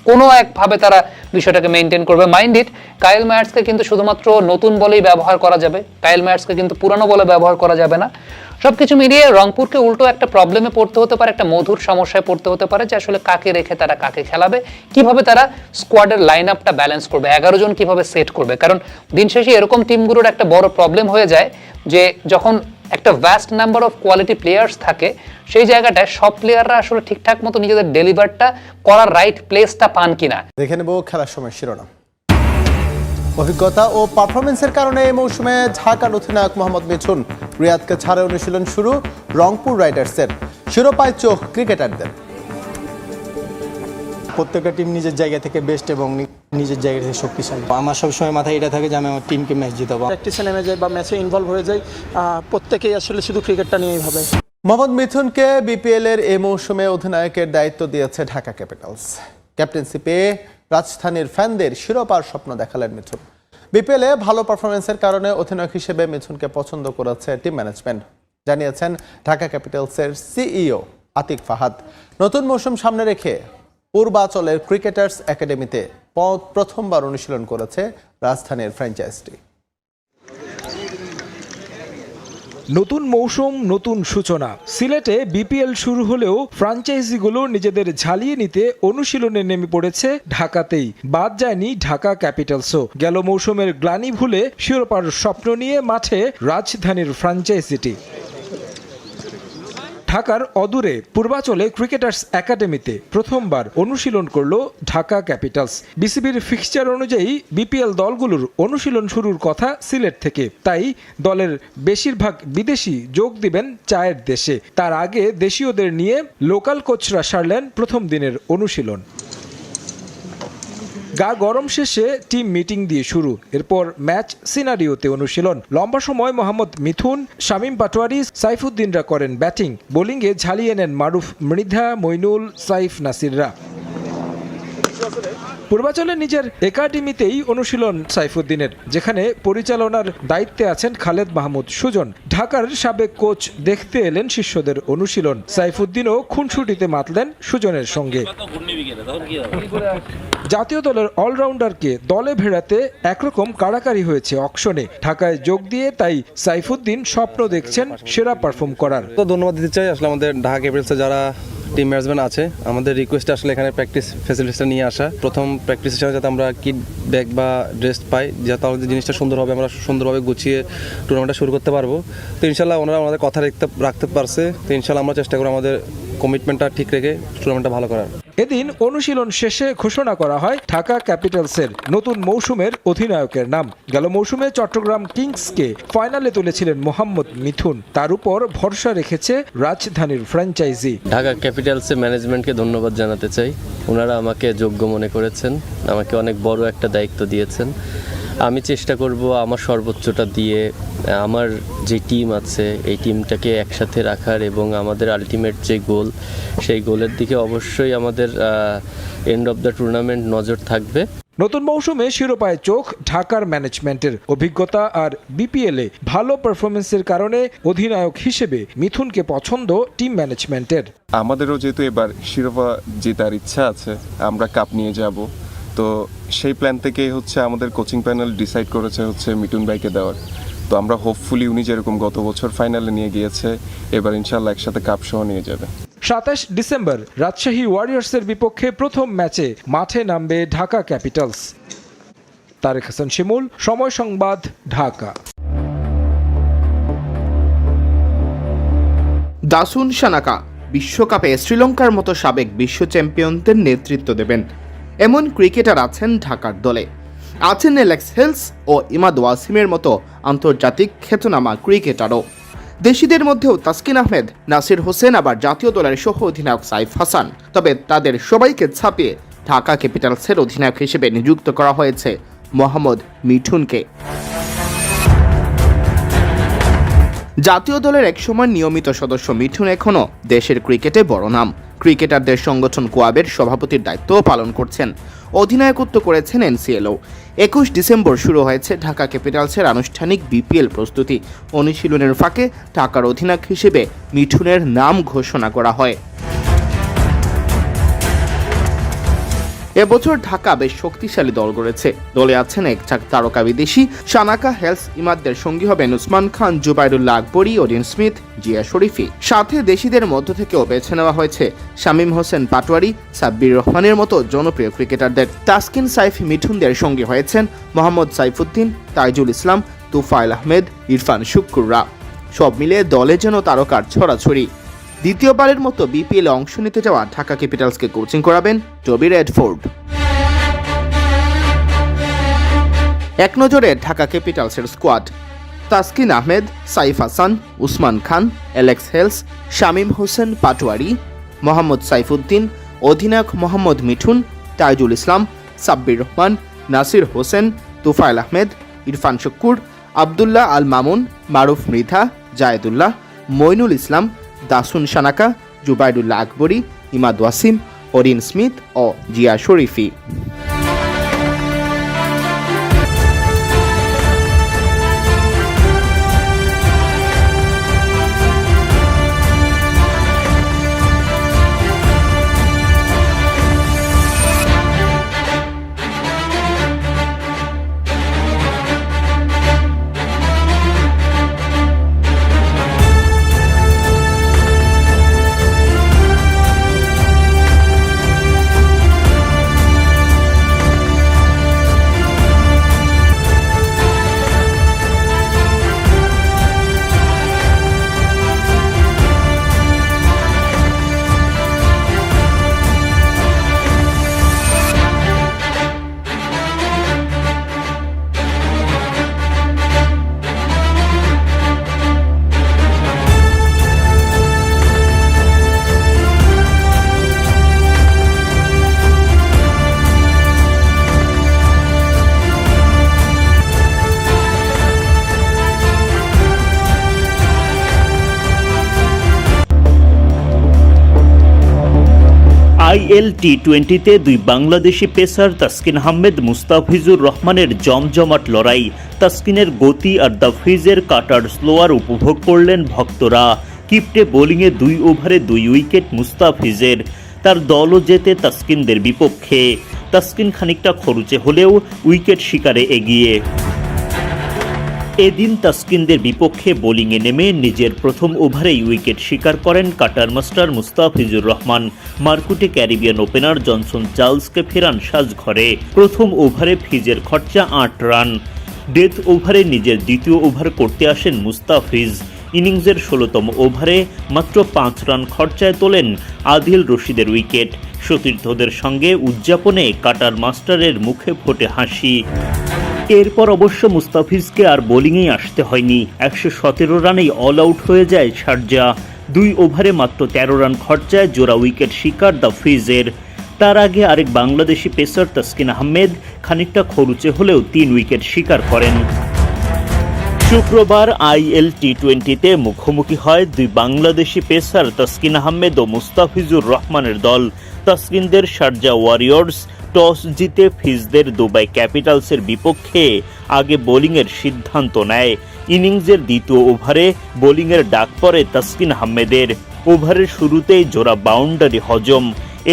কোনো একভাবে তারা বিষয়টাকে মেনটেন করবে। মাইন্ড ইট, কাইল মায়ার্সকে কিন্তু শুধুমাত্র নতুন বলেই ব্যবহার করা যাবে, কাইল মায়ার্সকে কিন্তু পুরানো বলে ব্যবহার করা যাবে না। সবকিছু মিলিয়ে রংপুরকে উল্টো একটা প্রবলেমে পড়তে হতে পারে, একটা মধুর সমস্যায় পড়তে হতে পারে যে আসলে কাকে রেখে তারা কাকে খেলাবে, কিভাবে তারা স্কোয়াডের লাইন আপটা ব্যালেন্স করবে, 11 জন কিভাবে সেট করবে। কারণ দিন শেষে এরকম টিমগুলোর একটা বড় প্রবলেম হয়ে যায় যে যখন একটা vast number of quality players থাকে, সেই জায়গাটায় সব প্লেয়াররা আসলে ঠিকঠাক মতো নিজেদের ডেলিভারটা করার রাইট প্লেসটা পান কিনা। দেখে নেব খেলার সময় শিরোনাম। অভিজ্ঞতা ও পারফরমেন্সের কারণে এই মৌসুমে ঢাকার অধিনায়ক মোহাম্মদ মিঠুন, রিয়াদকে ছাড়ে অনুশীলন শুরু রংপুর রাইডার্সের, শিরোপায় চোখ ক্রিকেটারদের। প্রত্যেকটা টিম নিজের জায়গা থেকে বেস্ট এবং নিজের জায়গা থেকে শক্তিশালী। আমার সবসময় মাথায় এটা থাকে যে আমি আমার টিমকে ম্যাচ জিতাবো। প্র্যাকটিসে নেমে যাই বা ম্যাচে ইনভলভ হয়ে যাই, প্রত্যেকেই আসলে শুধু ক্রিকেটটা নিয়েই ভাবে। মোহাম্মদ মিঠুনকে বিপিএল এর এই মৌসুমে অধিনায়কের দায়িত্ব দিয়েছে ঢাকা ক্যাপিটালস। ক্যাপ্টেন্সি পেয়ে রাজধানীর ফ্যানদের শিরোপার স্বপ্ন দেখালেন মিঠুন। বিপিএল এ ভালো পারফরমেন্সের কারণে অধিনায়ক হিসেবে মিঠুনকে পছন্দ করেছে টিম ম্যানেজমেন্ট, জানিয়েছেন ঢাকা ক্যাপিটালসের সিইও আতিক ফাহাদ। নতুন মৌসুম সামনে রেখে পূর্বাচলের ক্রিকেটার্স একাডেমিতে প্রথমবার অনুশীলন করেছে রাজধানীর ফ্র্যাঞ্চাইজিটি। নতুন মৌসুম, নতুন সূচনা। সিলেটে বিপিএল শুরু হলেও ফ্র্যাঞ্চাইজিগুলো নিজেদের ঝালিয়ে নিতে অনুশীলনে নেমে পড়েছে ঢাকাতেই। বাদ যায়নি ঢাকা ক্যাপিটালসও। গেল মৌসুমের গ্লানি ভুলে শিরোপার স্বপ্ন নিয়ে মাঠে রাজধানীর ফ্র্যাঞ্চাইজিটি। ঢাকার অদূরে পূর্বাচলে ক্রিকেটার্স একাডেমিতে প্রথমবার অনুশীলন করল ঢাকা ক্যাপিটালস। বিসিবির ফিক্সচার অনুযায়ী বিপিএল দলগুলোর অনুশীলন শুরুর কথা সিলেট থেকে, তাই দলের বেশিরভাগ বিদেশি যোগ দিবেন চায়ের দেশে। তার আগে দেশীয়দের নিয়ে লোকাল কোচরা সারলেন প্রথম দিনের অনুশীলন। গা গরম শেষে টিম মিটিং দিয়ে শুরু, এরপর ম্যাচ সিনারিওতে অনুশীলন। লম্বা সময় মোহাম্মদ মিথুন, শামীম পাটোয়ারি, সাইফুদ্দিনরা করেন ব্যাটিং। বোলিংয়ে ঝালিয়ে নেন মারুফ, মৃধা, মইনুল, সাইফ নাসিররা। পূর্বাচলে নিজের একাডেমিতেই অনুশীলন সাইফুদ্দিনের, যেখানে পরিচালনার দায়িত্বে আছেন খালেদ মাহমুদ সুজন। ঢাকার সাবেক কোচ দেখতে এলেন শিষ্যদের অনুশীলন। সাইফুদ্দিনও খুনসুটিতে মাতলেন সুজনের সঙ্গে। জাতীয় দলের অলরাউন্ডারকে দলে ভেড়াতে একরকম কাড়াকাড়ি হয়েছে অকশনে। ঢাকায় যোগ দিয়ে তাই সাইফুদ্দিন স্বপ্ন দেখছেন সেরা পারফর্ম করার। তো ধন্যবাদ দিতে চাই আসলে আমাদের ঢাকা ক্যাপিটালসে যারা টিম ম্যানেজমেন্ট আছে, আমাদের রিকোয়েস্ট আসলে এখানে প্র্যাকটিস ফ্যাসিলিটিসটা নিয়ে আসা। প্রথম প্র্যাকটিসের সময় যাতে আমরা কিট ব্যাগ বা ড্রেস পাই, যাতে তাহলে জিনিসটা সুন্দর হবে, আমরা সুন্দরভাবে গুছিয়ে টুর্নামেন্টটা শুরু করতে পারবো। তো ইনশাল্লাহ ওনারা আমাদের কথা রাখতে পারছে। তো ইনশাল্লাহ আমরা চেষ্টা করব আমাদের কমিটমেন্টটা ঠিক রেখে টুর্নামেন্টটা ভালো করার। এদিন অনুশীলন শেষে ঘোষণা করা হয় ঢাকা ক্যাপিটালসের নতুন মৌসুমের অধিনায়কের নাম। গেল মৌসুমে চট্টগ্রাম কিংসকে ফাইনালে তুলেছিলেন মোহাম্মদ মিঠুন, তার উপর ভরসা রেখেছে রাজধানীর ফ্র্যাঞ্চাইজি। ঢাকা ক্যাপিটালসের ম্যানেজমেন্টকে ধন্যবাদ জানাতে চাই। ওনারা আমাকে যোগ্য মনে করেছেন, আমাকে অনেক বড় একটা দায়িত্ব দিয়েছেন। আমি চেষ্টা করব আমার সর্বোচ্চটা দিয়ে আমার যে টিম আছে এই টিমটাকে একসাথে রাখার, এবং আমাদের আলটিমেট যে গোল সেই গোলের দিকে অবশ্যই আমাদের এন্ড অফ দ্য টুর্নামেন্ট নজর থাকবে। নতুন মৌসুমে শিরোপায় চোখ ঢাকার ম্যানেজমেন্টের। অভিজ্ঞতা আর বিপিএলে ভালো পারফরমেন্সের কারণে অধিনায়ক হিসেবে মিথুনকে পছন্দ টিম ম্যানেজমেন্টের। আমাদেরও যেহেতু এবার শিরোপা জেতার ইচ্ছা আছে, আমরা কাপ নিয়ে যাব, তো সেই প্ল্যান থেকেই হচ্ছে আমাদের কোচিং প্যানেল ডিসাইড করেছে হচ্ছে মিঠুন ভাইকে দেওয়ার। তো আমরা হোপফুলি উনি যেরকম গত বছর ফাইনালে নিয়ে গিয়েছে, এবার ইনশাল্লাহ একসাথে কাপ সহ নিয়ে যাবে। 27 ডিসেম্বর রাজশাহী ওয়ারিয়র্সের বিপক্ষে প্রথম ম্যাচে মাঠে নামবে ঢাকা ক্যাপিটালস। তারেক হাসান শিমুল, সময় সংবাদ, ঢাকা। দাসুন সানাকা বিশ্বকাপে শ্রীলঙ্কার মতো সাবেক বিশ্ব চ্যাম্পিয়নদের নেতৃত্ব দেবেন এমন ক্রিকেটার আছেন ঢাকার দলে। আছেন অ্যালেক্স হেলস ও ইমাদ ওয়াসিমের মতো আন্তর্জাতিক খ্যাতনামা ক্রিকেটারও। দেশিদের মধ্যেও তাসকিন আহমেদ, নাসির হোসেন, আবার জাতীয় দলের সহ অধিনায়ক সাইফ হাসান। তবে তাদের সবাইকে ছাপিয়ে ঢাকা ক্যাপিটালসের অধিনায়ক হিসেবে নিযুক্ত করা হয়েছে মোহাম্মদ মিঠুনকে। জাতীয় দলের একসময় নিয়মিত সদস্য মিঠুন এখনও দেশের ক্রিকেটে বড় নাম। ক্রিকেটারদের সংগঠন কোয়াবের সভাপতির দায়িত্বও পালন করছেন। অধিনায়কত্ব করেছেন এনসিএলও। 21 ডিসেম্বর শুরু হয়েছে ঢাকা ক্যাপিটালসের আনুষ্ঠানিক বিপিএল প্রস্তুতি। অনুশীলনের ফাঁকে ঢাকার অধিনায়ক হিসেবে মিঠুনের নাম ঘোষণা করা হয়। এবছর ঢাকা বেশ শক্তিশালী দল গড়েছে। দলে আছেন এক চাক তারকা বিদেশি। সানাকা, হেলস, ইমাদদের সঙ্গী হবেন উসমান খান, জুবাইরুল্লাহ আকবরী, ওডিন স্মিথ, জিয়া শরীফি। সাথে দেশিদের মধ্য থেকেও বেছে নেওয়া হয়েছে শামীম হোসেন পাটোয়ারি, সাব্বির রহমানের মতো জনপ্রিয় ক্রিকেটারদের। তাসকিন, সাইফ, মিঠুনদের সঙ্গী হয়েছেন মোহাম্মদ সাইফুদ্দিন, তাইজুল ইসলাম, তুফাইল আহমেদ, ইরফান শুক্কুররা। সব মিলে দলে যেন তারকার ছড়াছড়ি। দ্বিতীয়বারের মতো বিপিএলে অংশ নিতে যাওয়া ঢাকা ক্যাপিটালসকে কোচিং করাবেন টবি রেডফোর্ড। এক নজরে ঢাকা ক্যাপিটালসের স্কোয়াড: তাসকিন আহমেদ, সাইফ হাসান, উসমান খান, অ্যালেক্স হেলস, শামীম হোসেন পাটোয়ারি, মোহাম্মদ সাইফুদ্দিন, অধিনায়ক মোহাম্মদ মিঠুন, তাইজুল ইসলাম, সাব্বির রহমান, নাসির হোসেন, তুফাইল আহমেদ, ইরফান শুক্কুর, আবদুল্লাহ আল মামুন, মারুফ মৃধা, জায়েদুল্লাহ, মইনুল ইসলাম, দাসুন সানাকা, জুবাইরুল্লাহ আকবরী, ইমাদ ওয়াসিম, ওডিন স্মিথ ও জিয়া শরীফি। IL T20-তে দুই বাংলাদেশি পেসার তাসকিন আহমেদ, মুস্তাফিজুর রহমানের জমজমাট লড়াই। তাসকিনের গতি আর তাফিজের কাটার স্লোয়ার উপভোগ করলেন ভক্তরা। কিপ্টে বোলিংয়ে 2 ওভারে 2 উইকেট মুস্তাফিজের। তার দলও জেতে তাসকিনদের বিপক্ষে। তাসকিন খানিকটা খরুচে হলেও উইকেট শিকারে এগিয়ে। এদিন তাসকিনদের বিপক্ষে বোলিংয়ে নেমে নিজের প্রথম ওভারেই উইকেট শিকার করেন কাটার মাস্টার মুস্তাফিজুর রহমান। মারকুটে ক্যারিবিয়ান ওপেনার জনসন চার্লসকে ফেরান সাজঘরে। প্রথম ওভারে ফিজের খরচা ৮ রান। ডেথ ওভারে নিজের দ্বিতীয় ওভার করতে আসেন মুস্তাফিজ। ইনিংসের ১৬তম ওভারে মাত্র ৫ রান খরচায় তোলেন আদিল রশিদের উইকেট। সতীর্থদের সঙ্গে উদযাপনে কাটার মাস্টারের মুখে ফোটে হাসি। এরপর অবশ্য মুস্তাফিজকে আর বোলিংয়েই আসতে হয়নি। ১১৭ রানেই অল আউট হয়ে যায় শারজা। ২ ওভারে মাত্র ১৩ রান খরচায় জোড়া উইকেট শিকার দ্য ফ্রিজের। তার আগে আরেক বাংলাদেশি পেসার তাসকিন আহমেদ খানিকটা খরুচে হলেও ৩ উইকেট শিকার করেন। শুক্রবার IL টি-20তে মুখোমুখি হয় দুই বাংলাদেশি পেসার তাসকিন আহমেদ ও মুস্তাফিজুর রহমানের দল। তাসকিনদের শারজা ওয়ারিয়র্স টস জিতে ফিজদের দুবাই ক্যাপিটালসের বিপক্ষে আগে বোলিংয়ের সিদ্ধান্ত নেয়। ইনিংসের দ্বিতীয় ওভারে বোলিংয়ের ডাক পড়ে তাসকিন আহমেদের। ওভারের শুরুতেই জোড়া বাউন্ডারি হজম।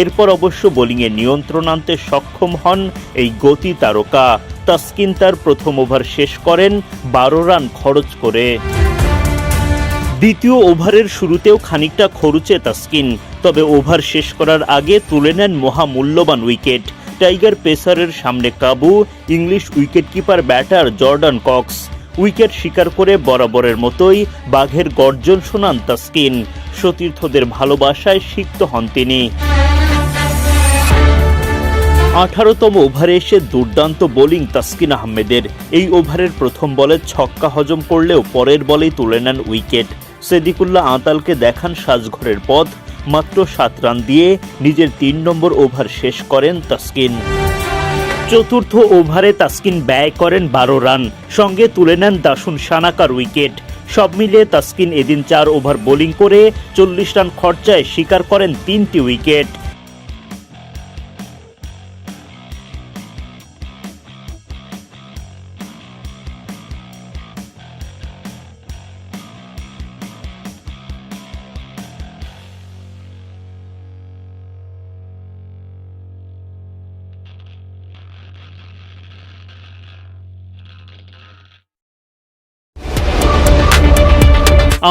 এরপর অবশ্য বোলিংয়ে নিয়ন্ত্রণ আনতে সক্ষম হন এই গতি তারকা। তাসকিন তার প্রথম ওভার শেষ করেন ১২ রান খরচ করে। দ্বিতীয় ওভারের শুরুতেও খানিকটা খরুচে তাসকিন, তবে ওভার শেষ করার আগে তুলে নেন মহামূল্যবান উইকেট। টাইগার পেসারের সামনে কাবু English wicketkeeper batter Jordan Cox. Wicket শিকার করে বরাবরের মতোই বাঘের গর্জন শোনান তাসকিন। সতীর্থদের ভালোবাসায় সিক্ত হন তিনি। ১৮তম ওভারে এসে দুর্দান্ত বোলিং তাসকিন আহমেদের। এই ওভারের প্রথম বলে ছক্কা হজম করলেও পরের বলেই তুলে নেন উইকেট। সেদিকুল্লাহ আতালকে দেখান সাজঘরের পথ। মাত্র ৭ রান দিয়ে নিজের ৩ নম্বর ওভার শেষ করেন তাসকিন। চতুর্থ ওভারে তাসকিন ব্যয় করেন ১২ রান, সঙ্গে তুলে নেন দাসুন সানাকার উইকেট। সব মিলিয়ে তাসকিন এদিন ৪ ওভার বোলিং করে ৪০ রান খরচায় শিকার করেন ৩টি উইকেট।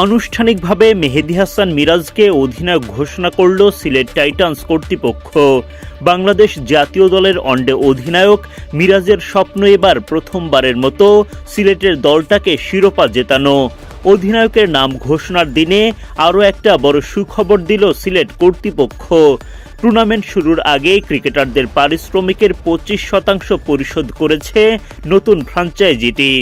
আনুষ্ঠানিকভাবে মেহেদী হাসান মিরাজকে অধিনায়ক ঘোষণা করল সিলেট টাইটান্স কর্তৃপক্ষ। বাংলাদেশ জাতীয় দলের ওয়ানডে অধিনায়ক মিরাজের স্বপ্ন এবার প্রথমবারের মতো সিলেটের দলটাকে শিরোপা জেতানো। অধিনায়কের নাম ঘোষণার দিনে আরও একটা বড় সুখবর দিল সিলেট কর্তৃপক্ষ। টুর্নামেন্ট শুরুর আগে ক্রিকেটারদের পারিশ্রমিকের 25% পরিশোধ করেছে নতুন ফ্র্যাঞ্চাইজিটি।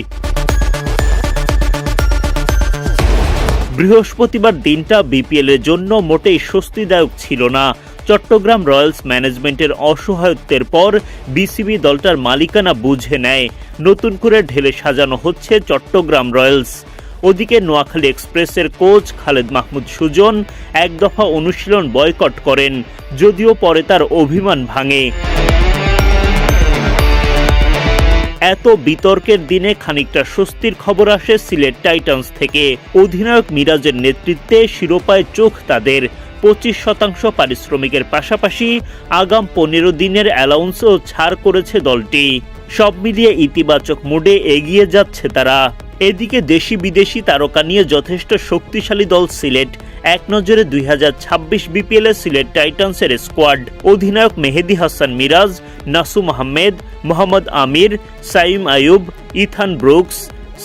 বৃহস্পতিবার দিনটা বিপিএল এর জন্য মোটেই স্বস্তিদায়ক ছিল না। চট্টগ্রাম রয়্যালস ম্যানেজমেন্টের অসহায়ত্বের পর বিসিবি দলটার মালিকানা বুঝে নেয়। নতুন করে ঢেলে সাজানো হচ্ছে চট্টগ্রাম রয়্যালস। ওদিকে নোয়াখালী এক্সপ্রেসের কোচ খালেদ মাহমুদ সুজন এক দফা অনুশীলন বয়কট করেন, যদিও পরে তার অভিমান ভাঙে। এত বিতর্কের দিনে খানিকটা স্বস্তির খবর আসে সিলেট টাইটান্স থেকে। অধিনায়ক মিরাজের নেতৃত্বে শিরোপায় চোখ তাদের। 25% পারিশ্রমিকের পাশাপাশি আগাম 15 দিনের অ্যালাউন্সও ছাড় করেছে দলটি। সব মিলিয়ে ইতিবাচক মুডে এগিয়ে যাচ্ছে তারা। এদিকে দেশি বিদেশি তারকা নিয়ে যথেষ্ট শক্তিশালী দল সিলেট। এক নজরে 2026 বিপিএলে সিলেট টাইটান্সের স্কোয়াড। অধিনায়ক মেহেদী হাসান মিরাজ, নাসুম আহমেদ, মোহাম্মদ আমির, সাইম আয়ুব, ইথান ব্রুকস,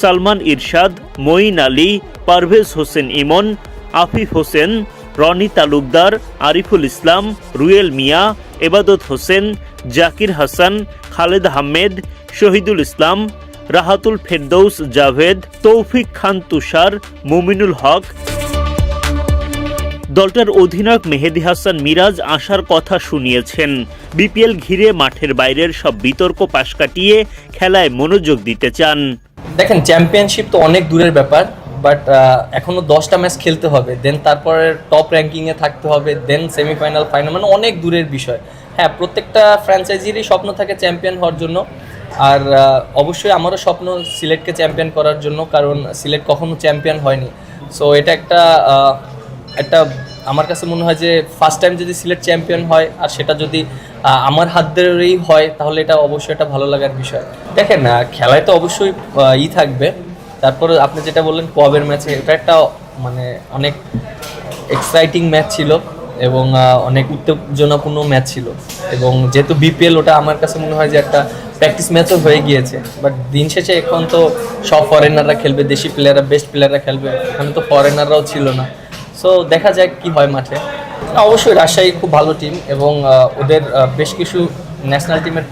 সালমান ইরশাদ, মঈন আলী, পারভেজ হোসেন ইমন, আফিফ হোসেন, রনি তালুকদার, আরিফুল ইসলাম, রুয়েল মিয়া, এবাদত হোসেন, জাকির হাসান, খালেদ আহমেদ, শহীদুল ইসলাম, রাহাতুল ফেরদৌস জাভেদ, তৌফিক খান তুষার, মুমিনুল হক। দলটার অধিনায়ক মেহেদী হাসান মিরাজ আশার কথা শুনিয়েছেন। বিপিএল ঘিরে মাঠের বাইরের সব বিতর্ক পাশ কাটিয়ে খেলায় মনোযোগ দিতে চান। দেখেন, চ্যাম্পিয়নশিপ তো অনেক দূরের ব্যাপার, বাট এখনো 10টা ম্যাচ খেলতে হবে, দেন তারপরে টপ র্যাঙ্কিংয়ে থাকতে হবে, দেন সেমিফাইনাল, ফাইনাল, মানে অনেক দূরের বিষয়। হ্যাঁ, প্রত্যেকটা ফ্র্যাঞ্চাইজিরই স্বপ্ন থাকে চ্যাম্পিয়ন হওয়ার জন্য। আর অবশ্যই আমারও স্বপ্ন সিলেটকে চ্যাম্পিয়ন করার জন্য, কারণ সিলেট কখনো চ্যাম্পিয়ন হয়নি। সো এটা একটা আমার কাছে মনে হয় যে ফার্স্ট টাইম যদি সিলেট চ্যাম্পিয়ন হয় আর সেটা যদি আমার হাত ধরেই হয় তাহলে এটা অবশ্যই একটা ভালো লাগার বিষয়। দেখেন খেলায় তো অবশ্যই থাকবে, তারপরে আপনি যেটা বললেন কোয়াবের ম্যাচে, এটা একটা মানে অনেক এক্সাইটিং ম্যাচ ছিল এবং অনেক উত্তেজনাপূর্ণ ম্যাচ ছিল, এবং যেহেতু বিপিএল ওটা আমার কাছে মনে হয় যে একটা প্র্যাকটিস ম্যাচও হয়ে গিয়েছে। বাট দিন শেষে এখন তো সব ফরেনাররা খেলবে, দেশি প্লেয়াররা, বেস্ট প্লেয়াররা খেলবে, এখানে তো ফরেনাররাও ছিল না। সো দেখা যাক কি হয় মাঠে। অবশ্যই রাজশাহী খুব ভালো টিম এবং ওদের বেশ কিছু ন্যাশনাল টিমের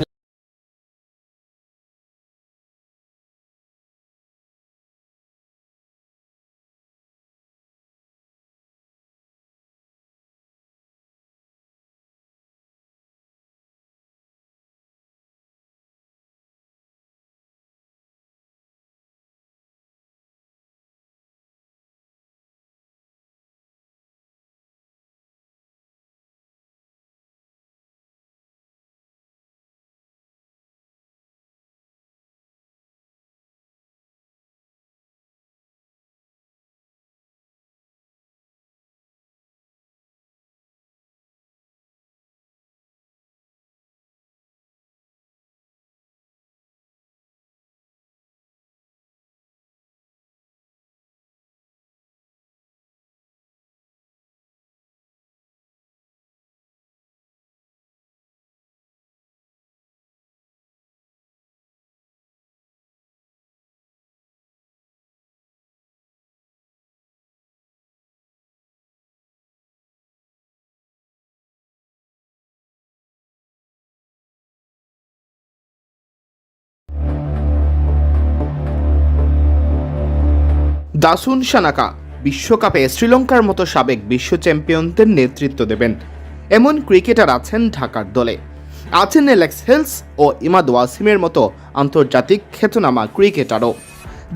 দাসুন সানাকা বিশ্বকাপে শ্রীলঙ্কার মতো সাবেক বিশ্ব চ্যাম্পিয়নদের নেতৃত্ব দেবেন এমন ক্রিকেটার আছেন ঢাকার দলে। আছেন অ্যালেক্স হেলস ও ইমাদ ওয়াসিমের মতো আন্তর্জাতিক খ্যাতনামা ক্রিকেটারও।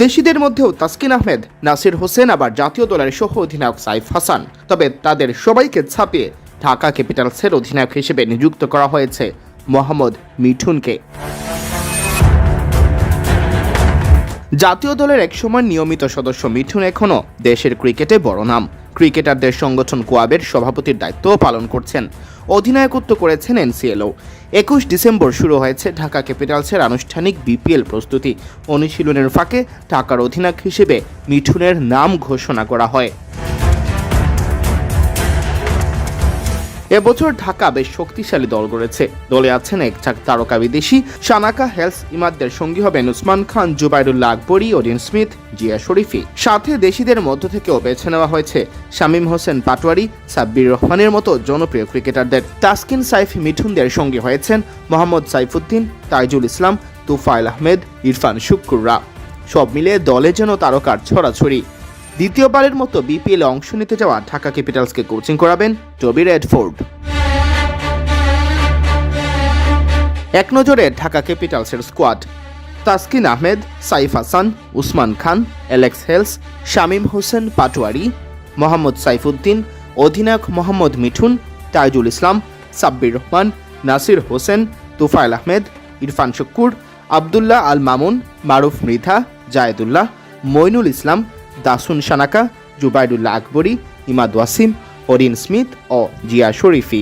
দেশিদের মধ্যেও তাসকিন আহমেদ, নাসির হোসেন, আবার জাতীয় দলের সহ অধিনায়ক সাইফ হাসান। তবে তাদের সবাইকে ছাপিয়ে ঢাকা ক্যাপিটালসের অধিনায়ক হিসেবে নিযুক্ত করা হয়েছে মোহাম্মদ মিঠুনকে। জাতীয় দলের একসময় নিয়মিত সদস্য মিঠুন এখনও দেশের ক্রিকেটে বড় নাম। ক্রিকেটারদের সংগঠন কোয়াবের সভাপতির দায়িত্বও পালন করছেন। অধিনায়কত্ব করেছেন এনসিএলও। 21 ডিসেম্বর শুরু হয়েছে ঢাকা ক্যাপিটালসের আনুষ্ঠানিক বিপিএল প্রস্তুতি। অনুশীলনের ফাঁকে ঢাকার অধিনায়ক হিসেবে মিঠুনের নাম ঘোষণা করা হয়। এবছর ঢাকা বেশ শক্তিশালী দল গড়েছে। দলে আছেন এক ঝাঁক তারকা বিদেশি। সানাকা, হেলস, ইমাদদের সঙ্গী হবেন উসমান খান, জুবাইরুল্লাহ আকবরী, ওডিন স্মিথ, জিয়া শরীফি। সাথে দেশিদের মধ্য থেকেও বেছে নেওয়া হয়েছে শামীম হোসেন পাটোয়ারি, সাব্বির রহমানের মতো জনপ্রিয় ক্রিকেটারদের। তাসকিন, সাইফ, মিঠুনদের সঙ্গী হয়েছেন মোহাম্মদ সাইফুদ্দিন, তাইজুল ইসলাম, তুফাইল আহমেদ, ইরফান শুক্কুররা। সব মিলে দলে যেন তারকার ছড়াছড়ি। দ্বিতীয়বারের মতো বিপিএলে অংশ নিতে যাওয়া ঢাকা ক্যাপিটালসকে কোচিং করাবেন টবি রেডফোর্ড। এক নজরে ঢাকা ক্যাপিটালসের স্কোয়াড: তাসকিন আহমেদ, সাইফ হাসান, উসমান খান, অ্যালেক্স হেলস, শামীম হোসেন পাটোয়ারি, মোহাম্মদ সাইফুদ্দিন, অধিনায়ক মোহাম্মদ মিঠুন, তাইজুল ইসলাম, সাব্বির রহমান, নাসির হোসেন, তুফাইল আহমেদ, ইরফান শুক্কুর, আবদুল্লাহ আল মামুন, মারুফ মৃধা, জায়েদুল্লাহ, মইনুল ইসলাম, দাসুন সানাকা, জুবাইরুল্লাহ আকবরী, ইমাদ ওয়াসিম, ওডিন স্মিথ ও জিয়া শরীফি।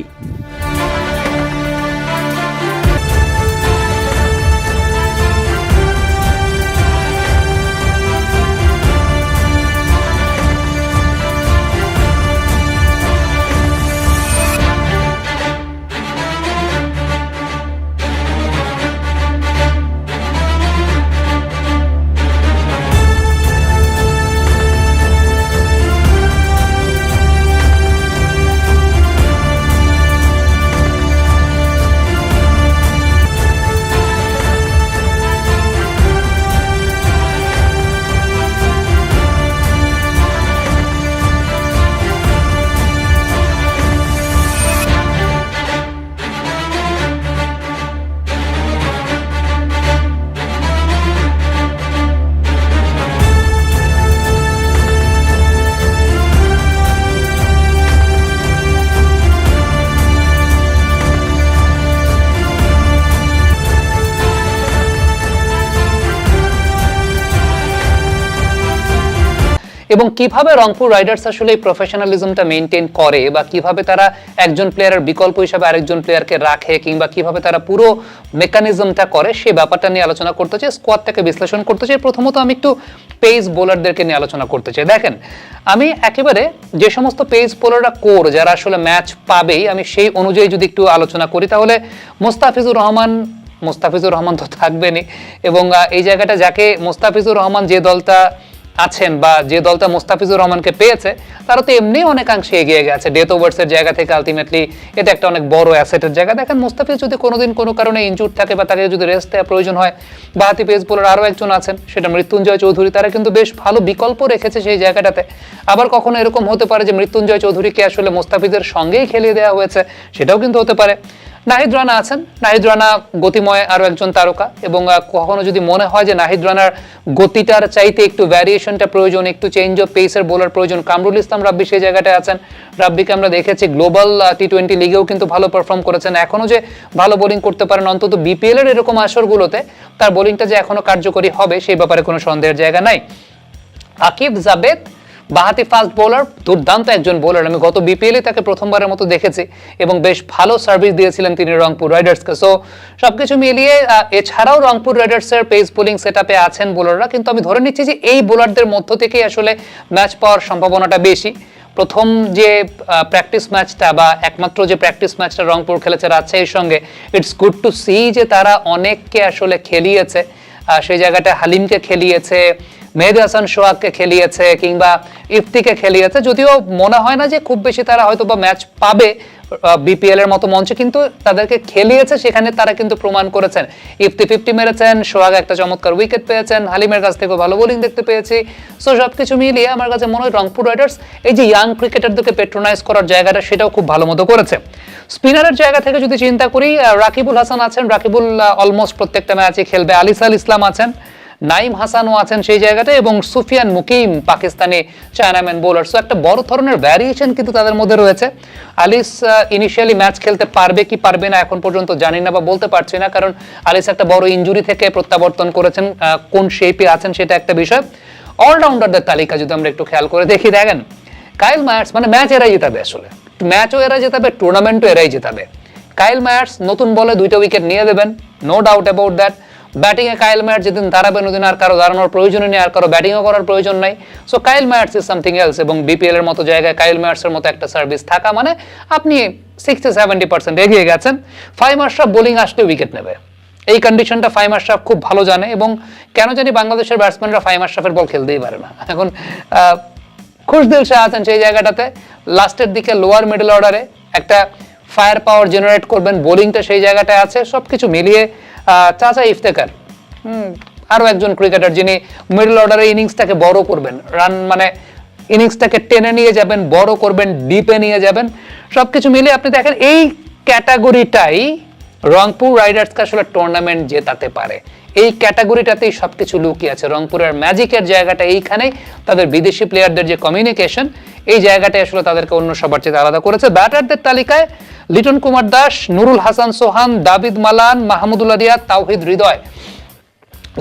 এবং কিভাবে রংপুর রাইডার্স আসলে এই প্রফেশনালিজমটা মেনটেন করে বা কিভাবে তারা একজন প্লেয়ারের বিকল্প হিসাবে আরেকজন প্লেয়ারকে রাখে কিংবা কিভাবে তারা পুরো মেকানিজমটা করে সেই ব্যাপারটা নিয়ে আলোচনা করতে চাই, স্কোয়াডটাকে বিশ্লেষণ করতে চাই। প্রথমত আমি একটু পেস বোলারদেরকে নিয়ে আলোচনা করতে চাই। দেখেন, আমি একেবারে যে সমস্ত পেস বোলাররা কোর যারা আসলে ম্যাচ পাবেই, আমি সেই অনুযায়ী যদি একটু আলোচনা করি তাহলে মুস্তাফিজুর রহমান তো থাকবেনই, এবং এই জায়গাটা যাকে মুস্তাফিজুর রহমান যে দলটা আছেন বা যে দলটা মুস্তাফিজুর রহমানকে পেয়েছে তারা তো এমনি অনেকাংশে এগিয়ে গেছে ডেথ ওভার্সের জায়গা থেকে। আলটিমেটলি এটা একটা অনেক বড় অ্যাসেটের জায়গা। দেখেন, মুস্তাফিজ যদি কোনোদিন কোনো কারণে ইনজুর থাকে বা তাকে যদি রেস্ট দেওয়া প্রয়োজন হয়, বাহাতি পেস বোলার আরও একজন আছেন, সেটা মৃত্যুঞ্জয় চৌধুরী, তারা কিন্তু বেশ ভালো বিকল্প রেখেছে সেই জায়গাটাতে। আবার কখনো এরকম হতে পারে যে মৃত্যুঞ্জয় চৌধুরীকে আসলে মুস্তাফিজের সঙ্গেই খেলিয়ে দেওয়া হয়েছে, সেটাও কিন্তু হতে পারে। নাহিদ রানা আছেন, নাহিদ রানা গতিময় আরও একজন তারকা, এবং কখনো যদি মনে হয় যে নাহিদ রানার গতিটার চাইতে একটু ভ্যারিয়েশনটা প্রয়োজন, একটু চেঞ্জ অফ পেসের বোলার প্রয়োজন, কামরুল ইসলাম রাব্বি সেই জায়গাটায় আছেন। রাব্বিকে আমরা দেখেছি গ্লোবাল টি-20 লিগেও কিন্তু ভালো পারফর্ম করেছেন। এখনও যে ভালো বোলিং করতে পারেন, অন্তত বিপিএল এর এরকম আসরগুলোতে তার বোলিংটা যে এখনো কার্যকরী হবে সেই ব্যাপারে কোনো সন্দেহের জায়গা নাই। আকিব জাবেদ বাহাতি ফাস্ট বোলার, দুর্দান্ত একজন বোলার। আমি গত বিপিএলে তাকে প্রথমবারের মতো দেখেছি এবং বেশ ভালো সার্ভিস দিয়েছিলেন তিনি রংপুর রাইডার্সকে। সো সবকিছু মিলিয়ে এছাড়াও রংপুর রাইডার্সের পেস বোলিং সেটআপে আছেন বোলাররা, কিন্তু আমি ধরে নিচ্ছি যে এই বোলারদের মধ্য থেকেই আসলে ম্যাচ পাওয়ার সম্ভাবনাটা বেশি। প্রথম যে প্র্যাকটিস ম্যাচটা বা একমাত্র যে প্র্যাকটিস ম্যাচটা রংপুর খেলেছে রাজশাহীর সঙ্গে, ইটস গুড টু সি যে তারা অনেককে আসলে খেলিয়েছে। সেই জায়গাটা হালিমকে খেলিয়েছে, মেহেদী হাসান সোহাগকে খেলিয়েছে, কিংবা ইফতিকে খেলিয়েছে। যদিও মনে হয় না যে খুব বেশি তারা হয়তো বা ম্যাচ পাবে বিপিএল এর মতো মঞ্চে, কিন্তু তাদেরকে খেলিয়েছে, সেখানে তারা কিন্তু প্রমাণ করেছেন। ইফতি 50 মেরেছেন, সোহাগ একটা চমৎকার উইকেট পেয়েছেন, হালিমের কাছ থেকে ভালো বোলিং দেখতে পেয়েছি। সো সবকিছু মিলিয়ে আমার কাছে মনে হয় রংপুর রাইডার্স এই যে ইয়াং ক্রিকেটারদেরকে পেট্রোনাইজ করার জায়গাটা সেটাও খুব ভালো মতো করেছে। স্পিনারের জায়গা থেকে যদি চিন্তা করি, রাকিবুল হাসান আছেন, রাকিবুল অলমোস্ট প্রত্যেকটা ম্যাচে খেলবে। আলিসাল ইসলাম আছেন, নাইম হাসানও আছেন সেই জায়গাটা, এবং Sufiyan Muqeem Pakistani chinaman bowler. So একটা বড় ধরনের ভ্যারিয়েশন কিন্তু তাদের মধ্যে রয়েছে। আলিস ইনিশিয়ালি ম্যাচ খেলতে পারবে কি পারবে না এখন পর্যন্ত জানি না বা বলতে পারছি না, কারণ আলিস একটা বড় ইনজুরি থেকে প্রত্যাবর্তন করেছেন, কোন শেপে আছেন সেটা একটা বিষয়। অলরাউন্ডারদের তালিকা যদি আমরা একটু খেয়াল করে দেখি, দেখেন কাইল মায়ার্স মানে ম্যাচ এরাই জেতাবে, আসলে ম্যাচও এরাই জেতাবে, টুর্নামেন্টও এরাই জেতাবে। কাইল মায়ার্স নতুন বলে 2টা উইকেট নিয়ে দেবেন, নো ডাউট অ্যাবাউট দ্যাট। ব্যাটিংয়ে কাইল মায়ার্স যেদিন দাঁড়াবেন ওদিন আর কারো দাঁড়ানোর প্রয়োজনই নেই, আর কারো ব্যাটিংও করার প্রয়োজন নাই। So Kyle Mayers is something else, এবং বিপিএল এর মতো জায়গায় কাইল মায়ার্সের মতো একটা সার্ভিস থাকা মানে আপনি 60-70% এগিয়ে গেছেন। ফাহিম আশরাফ বোলিং আসলে উইকেট নেবে, এই কন্ডিশনটা ফাহিম আশরাফ খুব ভালো জানে, এবং কেন জানি বাংলাদেশের ব্যাটসম্যানরা ফাহিম আশরাফের বল খেলতেই পারে না। এখন খুশদিল শাহ আছেন সেই জায়গাটাতে, লাস্টের দিকে লোয়ার মিডল অর্ডারে একটা ফায়ার পাওয়ার জেনারেট করবেন, বোলিংটা সেই জায়গাটায় আছে। সবকিছু মিলিয়ে চাচা ইফতেখার আরো একজন ক্রিকেটার যিনি মিডল অর্ডারে ইনিংসটাকে বড় করবেন, রান মানে ইনিংসটাকে টেনে নিয়ে যাবেন, বড় করবেন, ডিপে নিয়ে যাবেন। সবকিছু মিলিয়ে আপনি দেখেন এই ক্যাটাগরিটাই রংপুর রাইডার্সকে আসলে টুর্নামেন্ট জেতাতে পারে। এই ক্যাটাগরিটাতেই সবকিছু লুকিয়ে আছে। রংপুরের ম্যাজিকের জায়গাটা এইখানেই, তাদের বিদেশি প্লেয়ারদের যে কমিউনিকেশন, এই জায়গাটাই আসলে তাদেরকে অন্য সবার চেয়ে আলাদা করেছে। ব্যাটারদের তালিকায় লিটন কুমার দাস, নুরুল হাসান সোহান, দাবিদ মালান, মাহমুদুল্লাহ রিয়াদ, তাওহিদ হৃদয়।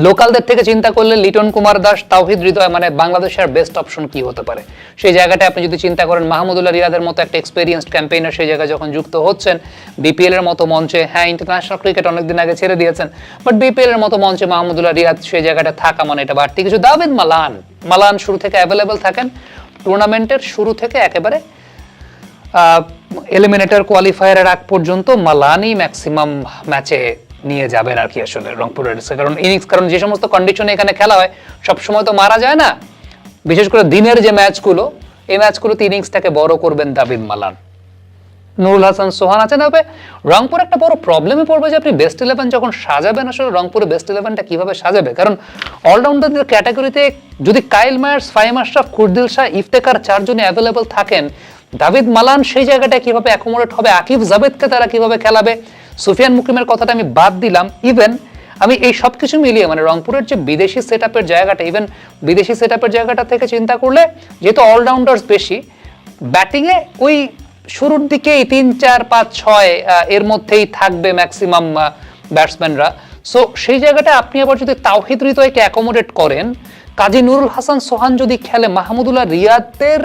লোকালদের থেকে চিন্তা করলে লিটন কুমার দাস, তাওহিদ হৃদয় মানে বাংলাদেশের বেস্ট অপশন কি হতে পারে সেই জায়গাটা আপনি যদি চিন্তা করেন। মাহমুদুল্লাহ রিয়াদের মতো একটা এক্সপেরিয়েন্সড ক্যাম্পেইনার সেই জায়গায় যখন যুক্ত হচ্ছেন বিপিএল এর মতো মঞ্চে, হ্যাঁ ইন্টারন্যাশনাল ক্রিকেট অনেকদিন আগে ছেড়ে দিয়েছেন, বাট বিপিএল এর মতো মঞ্চে মাহমুদুল্লাহ রিয়াদ সেই জায়গাটা থাকা মানে এটা বাড়তি কিছু। দাবিদ মালান শুরু থেকে অ্যাভেলেবেল থাকেন, টুর্নামেন্টের শুরু থেকে একেবারে এলিমিনেটর কোয়ালিফায়ারের আগ পর্যন্ত মালানই ম্যাক্সিমাম ম্যাচে নিয়ে যাবেন আর কি আসলে রংপুর রাইডার্সে। কারণ ইনিংস, কারণ যে সমস্ত কন্ডিশনে এখানে খেলা হয় সবসময় তো মারা যায় না, বিশেষ করে দিনের যে ম্যাচগুলো, এই ম্যাচগুলোতে ইনিংসটাকে বড় করবেন দাবিদ মালান। নুরুল হাসান সোহান আছেন। হবে রংপুর একটা বড় প্রবলেমে পড়বে যে আপনি বেস্ট 11 যখন সাজাবেন, আসলে রংপুরে বেস্ট 11টা কিভাবে সাজাবে, কারণ অলরাউন্ডারদের ক্যাটাগরিতে যদি কাইল মায়ার্স, ফাহিম আশরাফ, খুশদিল শাহ, ইফতেখার চারজনে অ্যাভেলেবল থাকেন, দাবিদ মালান সেই জায়গাটায় কিভাবে অ্যাকোমোডেট হবে, আকিব জাবেদকে তারা কিভাবে খেলাবে, সুফিয়ান মুকিমের কথাটা আমি বাদ দিলাম। ইভেন আমি এই সব কিছু মিলিয়ে মানে রংপুরের যে বিদেশি সেটআপের জায়গাটা, ইভেন বিদেশি সেটআপের জায়গাটা থেকে চিন্তা করলে যেহেতু অলরাউন্ডার্স বেশি, ব্যাটিংয়ে ওই শুরুর দিকেই 3, 4, 5, 6 এর মধ্যেই থাকবে ম্যাক্সিমাম ব্যাটসম্যানরা। সো সেই জায়গাটা আপনি আবার যদি তাওহিদ হৃদয়কে অ্যাকোমোডেট করেন, কাজী নুরুল হাসান সোহান যদি খেলে, মাহমুদুল্লাহ রিয়াদের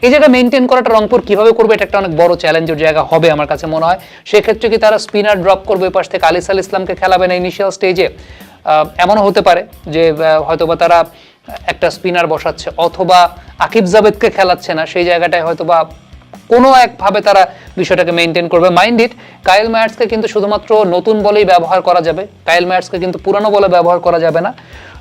এই জায়গা মেনটেন করাটা রংপুর কিভাবে করবে, এটা একটা অনেক বড় চ্যালেঞ্জের জায়গা হবে আমার কাছে মনে হয়। সেক্ষেত্রে কি তারা স্পিনার ড্রপ করবে, পাশ থেকে আলিসাল ইসলামকে খেলাবে না ইনিশিয়াল স্টেজে? এমনও হতে পারে যে হয়তোবা তারা একটা স্পিনার বসাচ্ছে অথবা আকিব জাবেদকে খেলাচ্ছে না, সেই জায়গাটায় হয়তোবা কোনো একভাবে তারা বিষয়টাকে মেনটেন করবে। মাইন্ড ইট, কাইল মায়ার্সকে কিন্তু শুধুমাত্র নতুন বলেই ব্যবহার করা যাবে, কাইল মায়ার্সকে কিন্তু পুরানো বলে ব্যবহার করা যাবে না।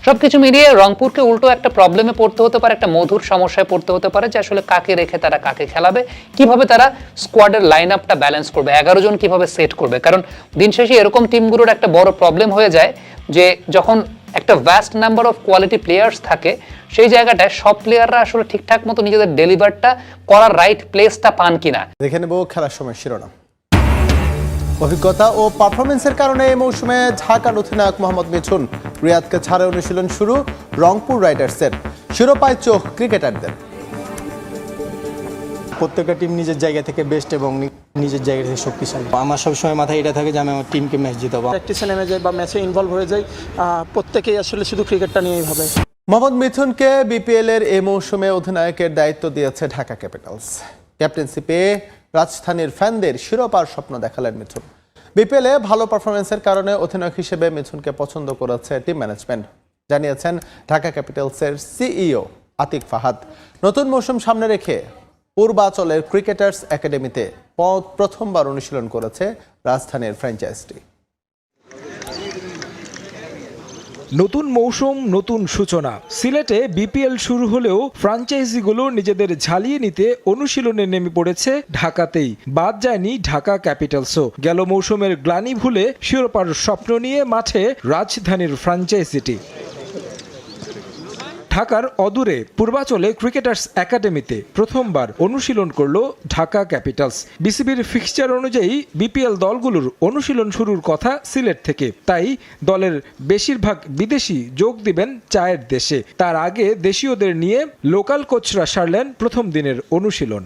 সবকিছু মিলিয়ে রংপুরকে উল্টো একটা প্রবলেমে পড়তে হতে পারে, একটা মধুর সমস্যায় পড়তে হতে পারে যে আসলে কাকে রেখে তারা কাকে খেলাবে, কিভাবে তারা স্কোয়াডের লাইন আপটা ব্যালেন্স করবে, 11 জন কিভাবে সেট করবে। কারণ দিন শেষে এরকম টিমগুলোর একটা বড় প্রবলেম হয়ে যায় যে যখন একটা vast number of quality players থাকে, সেই জায়গাটায় সব প্লেয়াররা আসলে ঠিকঠাক মতো নিজেদের ডেলিভারটা করার রাইট প্লেসটা পান কিনা। দেখে নেব খেলার সময় শিরোনাম। অভিজ্ঞতা ও পারফরমেন্সের কারণে এই মৌসুমে ঢাকার অধিনায়ক মোহাম্মদ মিঠুন। রিয়াদকে ছাড়ে অনুশীলন শুরু রংপুর রাইডার্সের। শিরোপায় চোখ ক্রিকেটারদের। প্রত্যেকটা টিম নিজের জায়গা থেকে বেস্ট এবং নিজের জায়গা থেকে শক্তিশালী। আমার সবসময় মাথায় এটা থাকে যে আমি আমার টিমকে ম্যাচ জিতাবো। প্র্যাকটিসে নেমে যাই বা ম্যাচে ইনভলভ হয়ে যাই, প্রত্যেকেই আসলে শুধু ক্রিকেটটা নিয়েই ভাবে। মোহাম্মদ মিঠুনকে বিপিএল এর এই মৌসুমে অধিনায়কের দায়িত্ব দিয়েছে ঢাকা ক্যাপিটালস। ক্যাপ্টেন্সি পেয়ে রাজধানীর ফ্যানদের শিরোপার স্বপ্ন দেখালেন মিঠুন। বিপিএল এ ভালো পারফরমেন্সের কারণে অধিনায়ক হিসেবে মিঠুনকে পছন্দ করেছে টিম ম্যানেজমেন্ট, জানিয়েছেন ঢাকা ক্যাপিটালসের সিইও আতিক ফাহাদ। নতুন মৌসুম সামনে রেখে পূর্বাচলের ক্রিকেটার্স একাডেমিতে প্রথমবার অনুশীলন করেছে রাজধানীর ফ্র্যাঞ্চাইজিটি। নতুন মৌসুম, নতুন সূচনা। সিলেটে বিপিএল শুরু হলেও ফ্র্যাঞ্চাইজিগুলো নিজেদের ঝালিয়ে নিতে অনুশীলনে নেমে পড়েছে ঢাকাতেই। বাদ যায়নি ঢাকা ক্যাপিটালসও। গেল মৌসুমের গ্লানি ভুলে শিরোপার স্বপ্ন নিয়ে মাঠে রাজধানীর ফ্র্যাঞ্চাইজিটি। ঢাকার অদূরে পূর্বাচলে ক্রিকেটার্স একাডেমিতে প্রথমবার অনুশীলন করল ঢাকা ক্যাপিটালস। বিসিবির ফিক্সচার অনুযায়ী বিপিএল দলগুলোর অনুশীলন শুরুর কথা সিলেট থেকে, তাই দলের বেশিরভাগ বিদেশি যোগ দিবেন চায়ের দেশে। তার আগে দেশীয়দের নিয়ে লোকাল কোচরা সারলেন প্রথম দিনের অনুশীলন।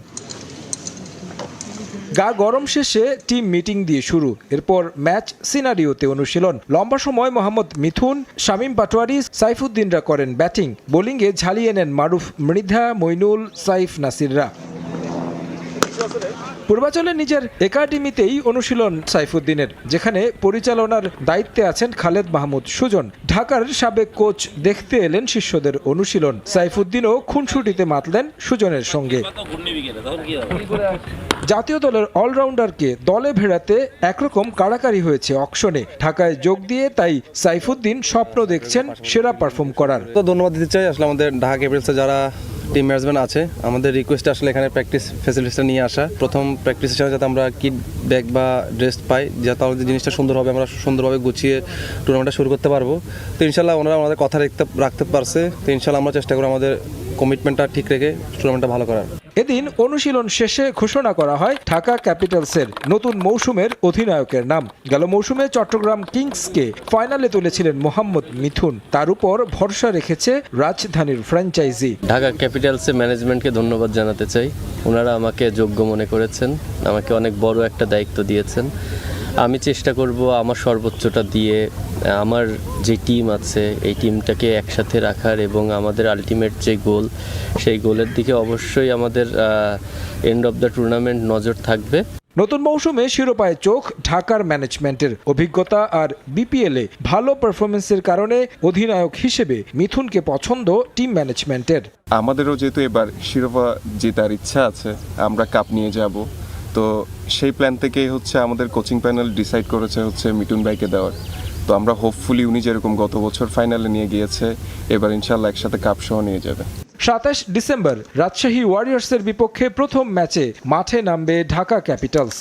গা গরম শেষে টিম মিটিং দিয়ে শুরু, এরপর ম্যাচ সিনারিওতে অনুশীলন। লম্বা সময় মোহাম্মদ মিথুন, শামীম পাটোয়ারি, সাইফুদ্দিনরা করেন ব্যাটিং। বোলিংয়ে ঝালিয়ে নেন মারুফ, মৃধা, মইনুল, সাইফ নাসিররা। পূর্বাচলে নিজের একাডেমিতেই অনুশীলন সাইফুদ্দিনের, যেখানে পরিচালনার দায়িত্বে আছেন খালেদ মাহমুদ সুজন। ঢাকার সাবেক কোচ দেখতে এলেন শিষ্যদের অনুশীলন। সাইফুদ্দিনও খুনসুটিতে মাতলেন সুজনের সঙ্গে। জাতীয় দলের অলরাউন্ডারকে দলে ভেড়াতে একরকম কাড়াকাড়ি হয়েছে অকশনে। ঢাকায় যোগ দিয়ে তাই সাইফুদ্দিন স্বপ্ন দেখছেন সেরা পারফর্ম করার। তো ধন্যবাদ দিতে চাই আসলে আমাদের ঢাকা ক্যাপিটালসে যারা টিম ম্যানেজমেন্ট আছে, আমাদের রিকোয়েস্ট আসলে এখানে প্র্যাকটিস ফ্যাসিলিটিসটা নিয়ে আসা। প্রথম প্র্যাকটিস হিসাবে যাতে আমরা কিট ব্যাগ বা ড্রেস পাই, যাতে আমাদের জিনিসটা সুন্দর হবে, আমরা সুন্দরভাবে গুছিয়ে টুর্নামেন্টটা শুরু করতে পারবো। তো ইনশাল্লাহ ওনারা আমাদের কথা রাখতে পারছে। তো ইনশাল্লাহ আমরা চেষ্টা করি আমাদের কমিটমেন্টটা ঠিক রেখে টুর্নামেন্টটা ভালো করার। এদিন অনুশীলন শেষে ঘোষণা করা হয় ঢাকা ক্যাপিটালসের নতুন মৌসুমের অধিনায়কের নাম। গেল মৌসুমে চট্টগ্রাম কিংসকে ফাইনালে তুলেছিলেন মোহাম্মদ মিথুন, তার উপর ভরসা রেখেছে রাজধানীর ফ্র্যাঞ্চাইজি। ঢাকা ক্যাপিটালসের ম্যানেজমেন্টকে ধন্যবাদ জানাতে চাই। ওনারা আমাকে যোগ্য মনে করেছেন, আমাকে অনেক বড় একটা দায়িত্ব দিয়েছেন। আমি চেষ্টা করব আমার সর্বোচ্চটা দিয়ে আমার যে টিম আছে এই টিমটাকে একসাথে রাখার এবং আমাদের আলটিমেট যে গোল, সেই গোলের দিকে অবশ্যই আমাদের এন্ড অফ দ্য টুর্নামেন্ট নজর থাকবে। নতুন মৌসুমে শিরোপায় চোখ ঢাকার ম্যানেজমেন্টের। অভিজ্ঞতা আর বিপিএলে ভালো পারফরমেন্সের কারণে অধিনায়ক হিসেবে মিথুনকে পছন্দ টিম ম্যানেজমেন্টের। আমাদেরও যেহেতু এবার শিরোপা জেতার ইচ্ছা আছে, আমরা কাপ নিয়ে যাব, তো সেই প্ল্যান থেকেই হচ্ছে আমাদের কোচিং প্যানেল ডিসাইড করেছে হচ্ছে মিঠুন ভাইকে দেওয়ার। তো আমরা হোপফুলি উনি যেরকম গত বছর ফাইনালে নিয়ে গিয়েছে, এবার ইনশাল্লাহ একসাথে কাপ সহ নিয়ে যাবে। 27 ডিসেম্বর রাজশাহী ওয়ারিয়র্সের বিপক্ষে প্রথম ম্যাচে মাঠে নামবে ঢাকা ক্যাপিটালস।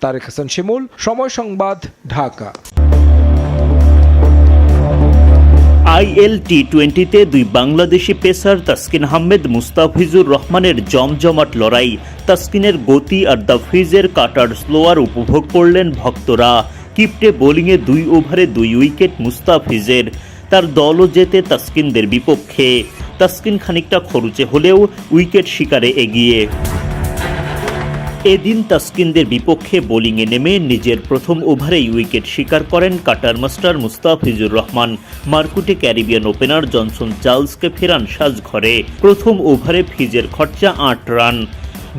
তারেক হাসান শিমুল, সময় সংবাদ, ঢাকা। IL T20-তে দুই বাংলাদেশি পেসার তাসকিন আহমেদ, মুস্তাফিজুর রহমানের জমজমাট লড়াই। তাসকিনের গতি আর দাফিজের কাটার স্লোয়ার উপভোগ করলেন ভক্তরা। কিপ্টে বোলিংয়ে 2 ওভারে 2 উইকেট মুস্তাফিজের। তার দলও জেতে তাসকিনদের বিপক্ষে। তাসকিন খানিকটা খরুচে হলেও উইকেট শিকারে এগিয়ে। এদিন তাসকিনদের বিপক্ষে বোলিংয়ে নেমে নিজের প্রথম ওভারেই উইকেট শিকার করেন কাটার মাস্টার মুস্তাফিজুর রহমান। মারকুটে ক্যারিবিয়ান ওপেনার জনসন চার্লসকে ফেরান সাজঘরে। প্রথম ওভারে ফিজের খরচা ৮ রান।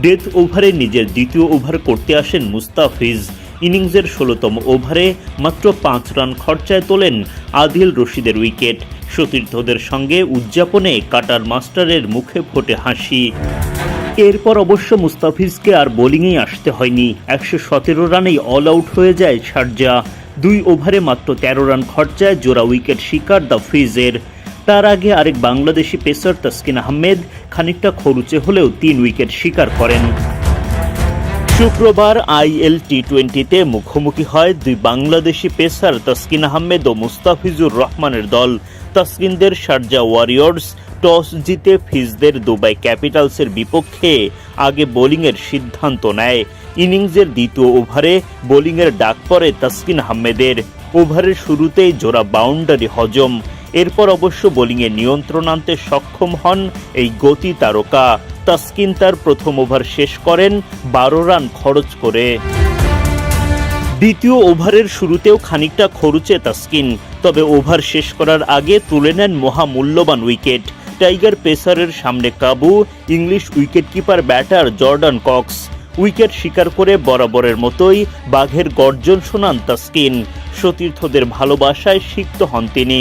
ডেথ ওভারে নিজের দ্বিতীয় ওভার করতে আসেন মুস্তাফিজ। ইনিংসের ১৬তম ওভারে মাত্র ৫ রান খরচায় তোলেন আদিল রশিদের উইকেট। সতীর্থদের সঙ্গে উদযাপনে কাটার মাস্টারের মুখে ফোটে হাসি। এরপর অবশ্য মুস্তাফিজকে আর বোলিংয়েই আসতে হয়নি। ১১৭ রানেই অল আউট হয়ে যায় শারজা। ২ ওভারে মাত্র ১৩ রান খরচায় জোড়া উইকেট শিকার দ্য ফিজের। তার আগে আরেক বাংলাদেশি পেসার তাসকিন আহমেদ খানিকটা খরুচে হলেও ৩ উইকেট শিকার করেন। শুক্রবার IL টি-20তে মুখোমুখি হয় দুই বাংলাদেশি পেসার তাসকিন আহমেদ ও মুস্তাফিজুর রহমানের দল। তাসকিনদের শারজা ওয়ারিয়র্স টস জিতে ফিজদের দুবাই ক্যাপিটালসের বিপক্ষে আগে বোলিংয়ের সিদ্ধান্ত নেয়। ইনিংসের দ্বিতীয় ওভারে বোলিংয়ের ডাক পড়ে তাসকিন আহমেদের। ওভারের শুরুতেই জোড়া বাউন্ডারি হজম। এরপর অবশ্য বোলিংয়ে নিয়ন্ত্রণ আনতে সক্ষম হন এই গতি তারকা। তাসকিন তার প্রথম ওভার শেষ করেন ১২ রান খরচ করে। দ্বিতীয় ওভারের শুরুতেও খানিকটা খরুচে তাসকিন, তবে ওভার শেষ করার আগে তুলে নেন মহামূল্যবান উইকেট। টাইগার পেসারের সামনে কাবু English wicketkeeper batter Jordan Cox. Wicket শিকার করে বরাবরের মতোই বাঘের গর্জন শোনান তাসকিন। সতীর্থদের ভালোবাসায় সিক্ত হন তিনি।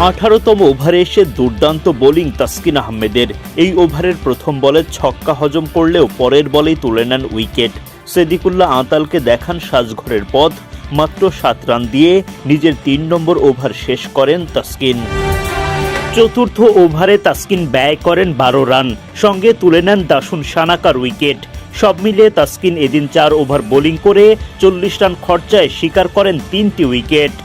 ১৮তম ওভারে এসে দুর্দান্ত বোলিং তাসকিন আহমেদের। এই ওভারের প্রথম বলে ছক্কা হজম করলেও পরের বলেই তুলে নেন উইকেট। সেদিকুল্লাহ আতালকে দেখান সাজঘরের পথ। মাত্র ৭ রান দিয়ে নিজের ৩ নম্বর ওভার শেষ করেন তাসকিন। চতুর্থ ওভারে তাসকিন ব্যয় করেন ১২ রান, সঙ্গে তুলে নেন দাসুন সানাকার উইকেট। সব মিলিয়ে তাসকিন এদিন ৪ ওভার বোলিং করে ৪০ রান খরচায় শিকার করেন ৩টি উইকেট।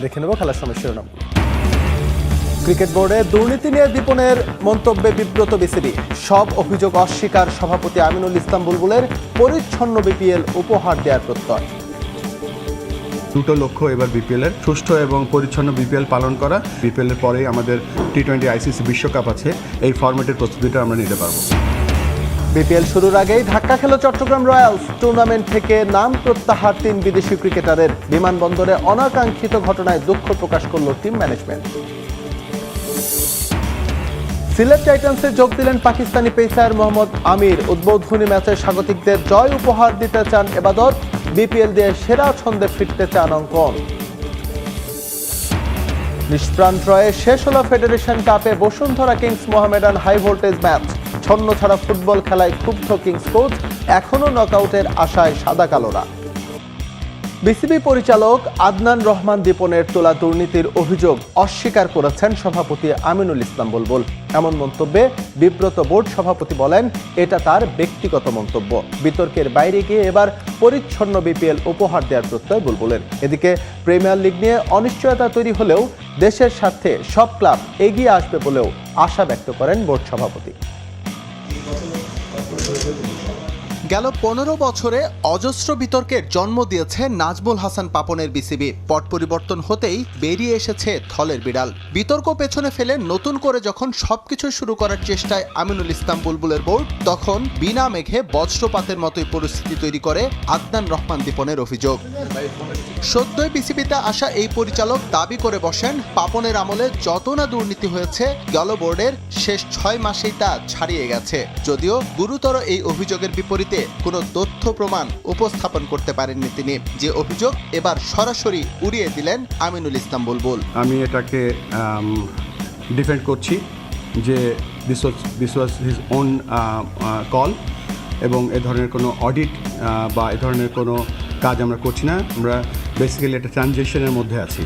দেখে নেব খেলার সময় শিরোনাম। ক্রিকেট বোর্ডে দুর্নীতি নিয়ে দীপনের মন্তব্যে বিব্রত বিসিবি। সব অভিযোগ অস্বীকার সভাপতি আমিনুল ইসলাম বুলবুলের। পরিচ্ছন্ন বিপিএল উপহার দেওয়ার প্রত্যয়। দুটো লক্ষ্য এবার বিপিএলের সুষ্ঠু এবং পরিচ্ছন্ন বিপিএল পালন করা। বিপিএলের পরেই আমাদের টি-20 ICC বিশ্বকাপ আছে, এই ফরম্যাটের প্রস্তুতিটা আমরা নিতে পারবো। বিপিএল শুরুর আগেই ধাক্কা খেল চট্টগ্রাম রয়্যালস। টুর্নামেন্ট থেকে নাম প্রত্যাহার ৩ বিদেশি ক্রিকেটারের। বিমানবন্দরে অনাকাঙ্ক্ষিত ঘটনায় দুঃখ প্রকাশ করল টিম ম্যানেজমেন্ট। সিলেট টাইটান্সে যোগ দিলেন পাকিস্তানি পেসার মোহাম্মদ আমির। উদ্বোধনী ম্যাচে স্বাগতিকদের জয় উপহার দিতে চান এবাদত। বিপিএল দিয়ে সেরা ছন্দে ফিরতে চান অঙ্কন। নিষ্প্রাণ ড্রয়ে শেষ হল ফেডারেশন কাপে Bashundhara Kings Mohammedan high voltage match. ছন্ন ছাড়া ফুটবল খেলায় ক্ষুব্ধ কিংস কোচ। এখনো নকআউটের আশায় সাদা কালোরা। বিসিবি পরিচালক আদনান রহমান দীপনের তোলা দুর্নীতির অভিযোগ অস্বীকার করেছেন সভাপতি আমিনুল ইসলাম বুলবুল। এমন মন্তব্যে বিব্রত বোর্ড সভাপতি বলেন, এটা তার ব্যক্তিগত মন্তব্য। বিতর্কের বাইরে গিয়ে এবার পরিচ্ছন্ন বিপিএল উপহার দেওয়ার প্রত্যয় বুলবুলের। এদিকে প্রিমিয়ার লিগ নিয়ে অনিশ্চয়তা তৈরি হলেও দেশের স্বার্থে সব ক্লাব এগিয়ে আসবে বলেও আশা ব্যক্ত করেন বোর্ড সভাপতি। গেল ১৫ বছরে অজস্র বিতর্কের জন্ম দিয়েছে নাজমুল হাসান পাপনের বিসিবি। পট পরিবর্তন হতেই বেরিয়ে এসেছে থলের বিড়াল। বিতর্ক পেছনে ফেলে নতুন করে যখন সবকিছু শুরু করার চেষ্টায় আমিনুল ইসলাম বুলবুলের বোর্ড, তখন বিনা মেঘে বজ্রপাতের মতোই পরিস্থিতি তৈরি করে আদনান রহমান দীপনের অভিযোগ। সদ্যই বিসিবিতে আসা এই পরিচালক দাবি করে বসেন, পাপনের আমলে যত না দুর্নীতি হয়েছে গেল বোর্ডের শেষ ৬ মাসেই তা ছাড়িয়ে গেছে। যদিও গুরুতর এই অভিযোগের বিপরীতে কোনো তথ্য প্রমাণ উপস্থাপন করতে পারেননি তিনি। যে অভিযোগ এবার সরাসরি উড়িয়ে দিলেন আমিনুল ইসলাম বুলবুল। আমি এটাকে ডিফেন্ড করছি যে this was his own call, এবং এ ধরনের কোনো অডিট বা এ ধরনের কোনো কাজ আমরা করছি না। আমরা বেসিক্যালি একটা ট্রানজিশনের মধ্যে আছি।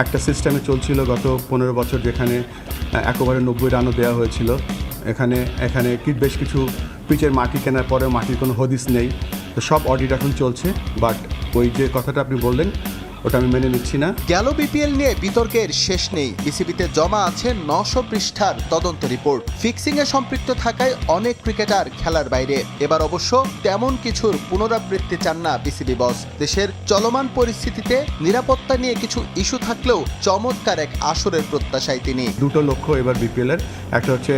একটা সিস্টেমে চলছিল গত ১৫ বছর, যেখানে একবারে ৯০ রানও দেওয়া হয়েছিল। এখানে বেশ কিছু পিচের মাটি কেনার পরে মাটির কোনো হদিস নেই। তো সব অডিট এখন চলছে। বাট ওই যে কথাটা আপনি বললেন, ওটা আমি মেনে নিচ্ছি না। গেল বিপিএল নিয়ে বিতর্কের শেষ নেই। বিসিবিতে জমা আছে 900 পৃষ্ঠার তদন্ত রিপোর্ট। ফিক্সিং এ সম্পৃক্ত থাকায় অনেক ক্রিকেটার খেলার বাইরে। এবার অবশ্য তেমন কিছুর পুনরাবৃত্তি চান না বিসিবি বস। দেশের চলমান পরিস্থিতিতে নিরাপত্তা নিয়ে কিছু ইস্যু থাকলেও চমৎকার এক আসরের প্রত্যাশায় তিনি। দুটো লক্ষ্য এবার বিপিএলের, একটা হচ্ছে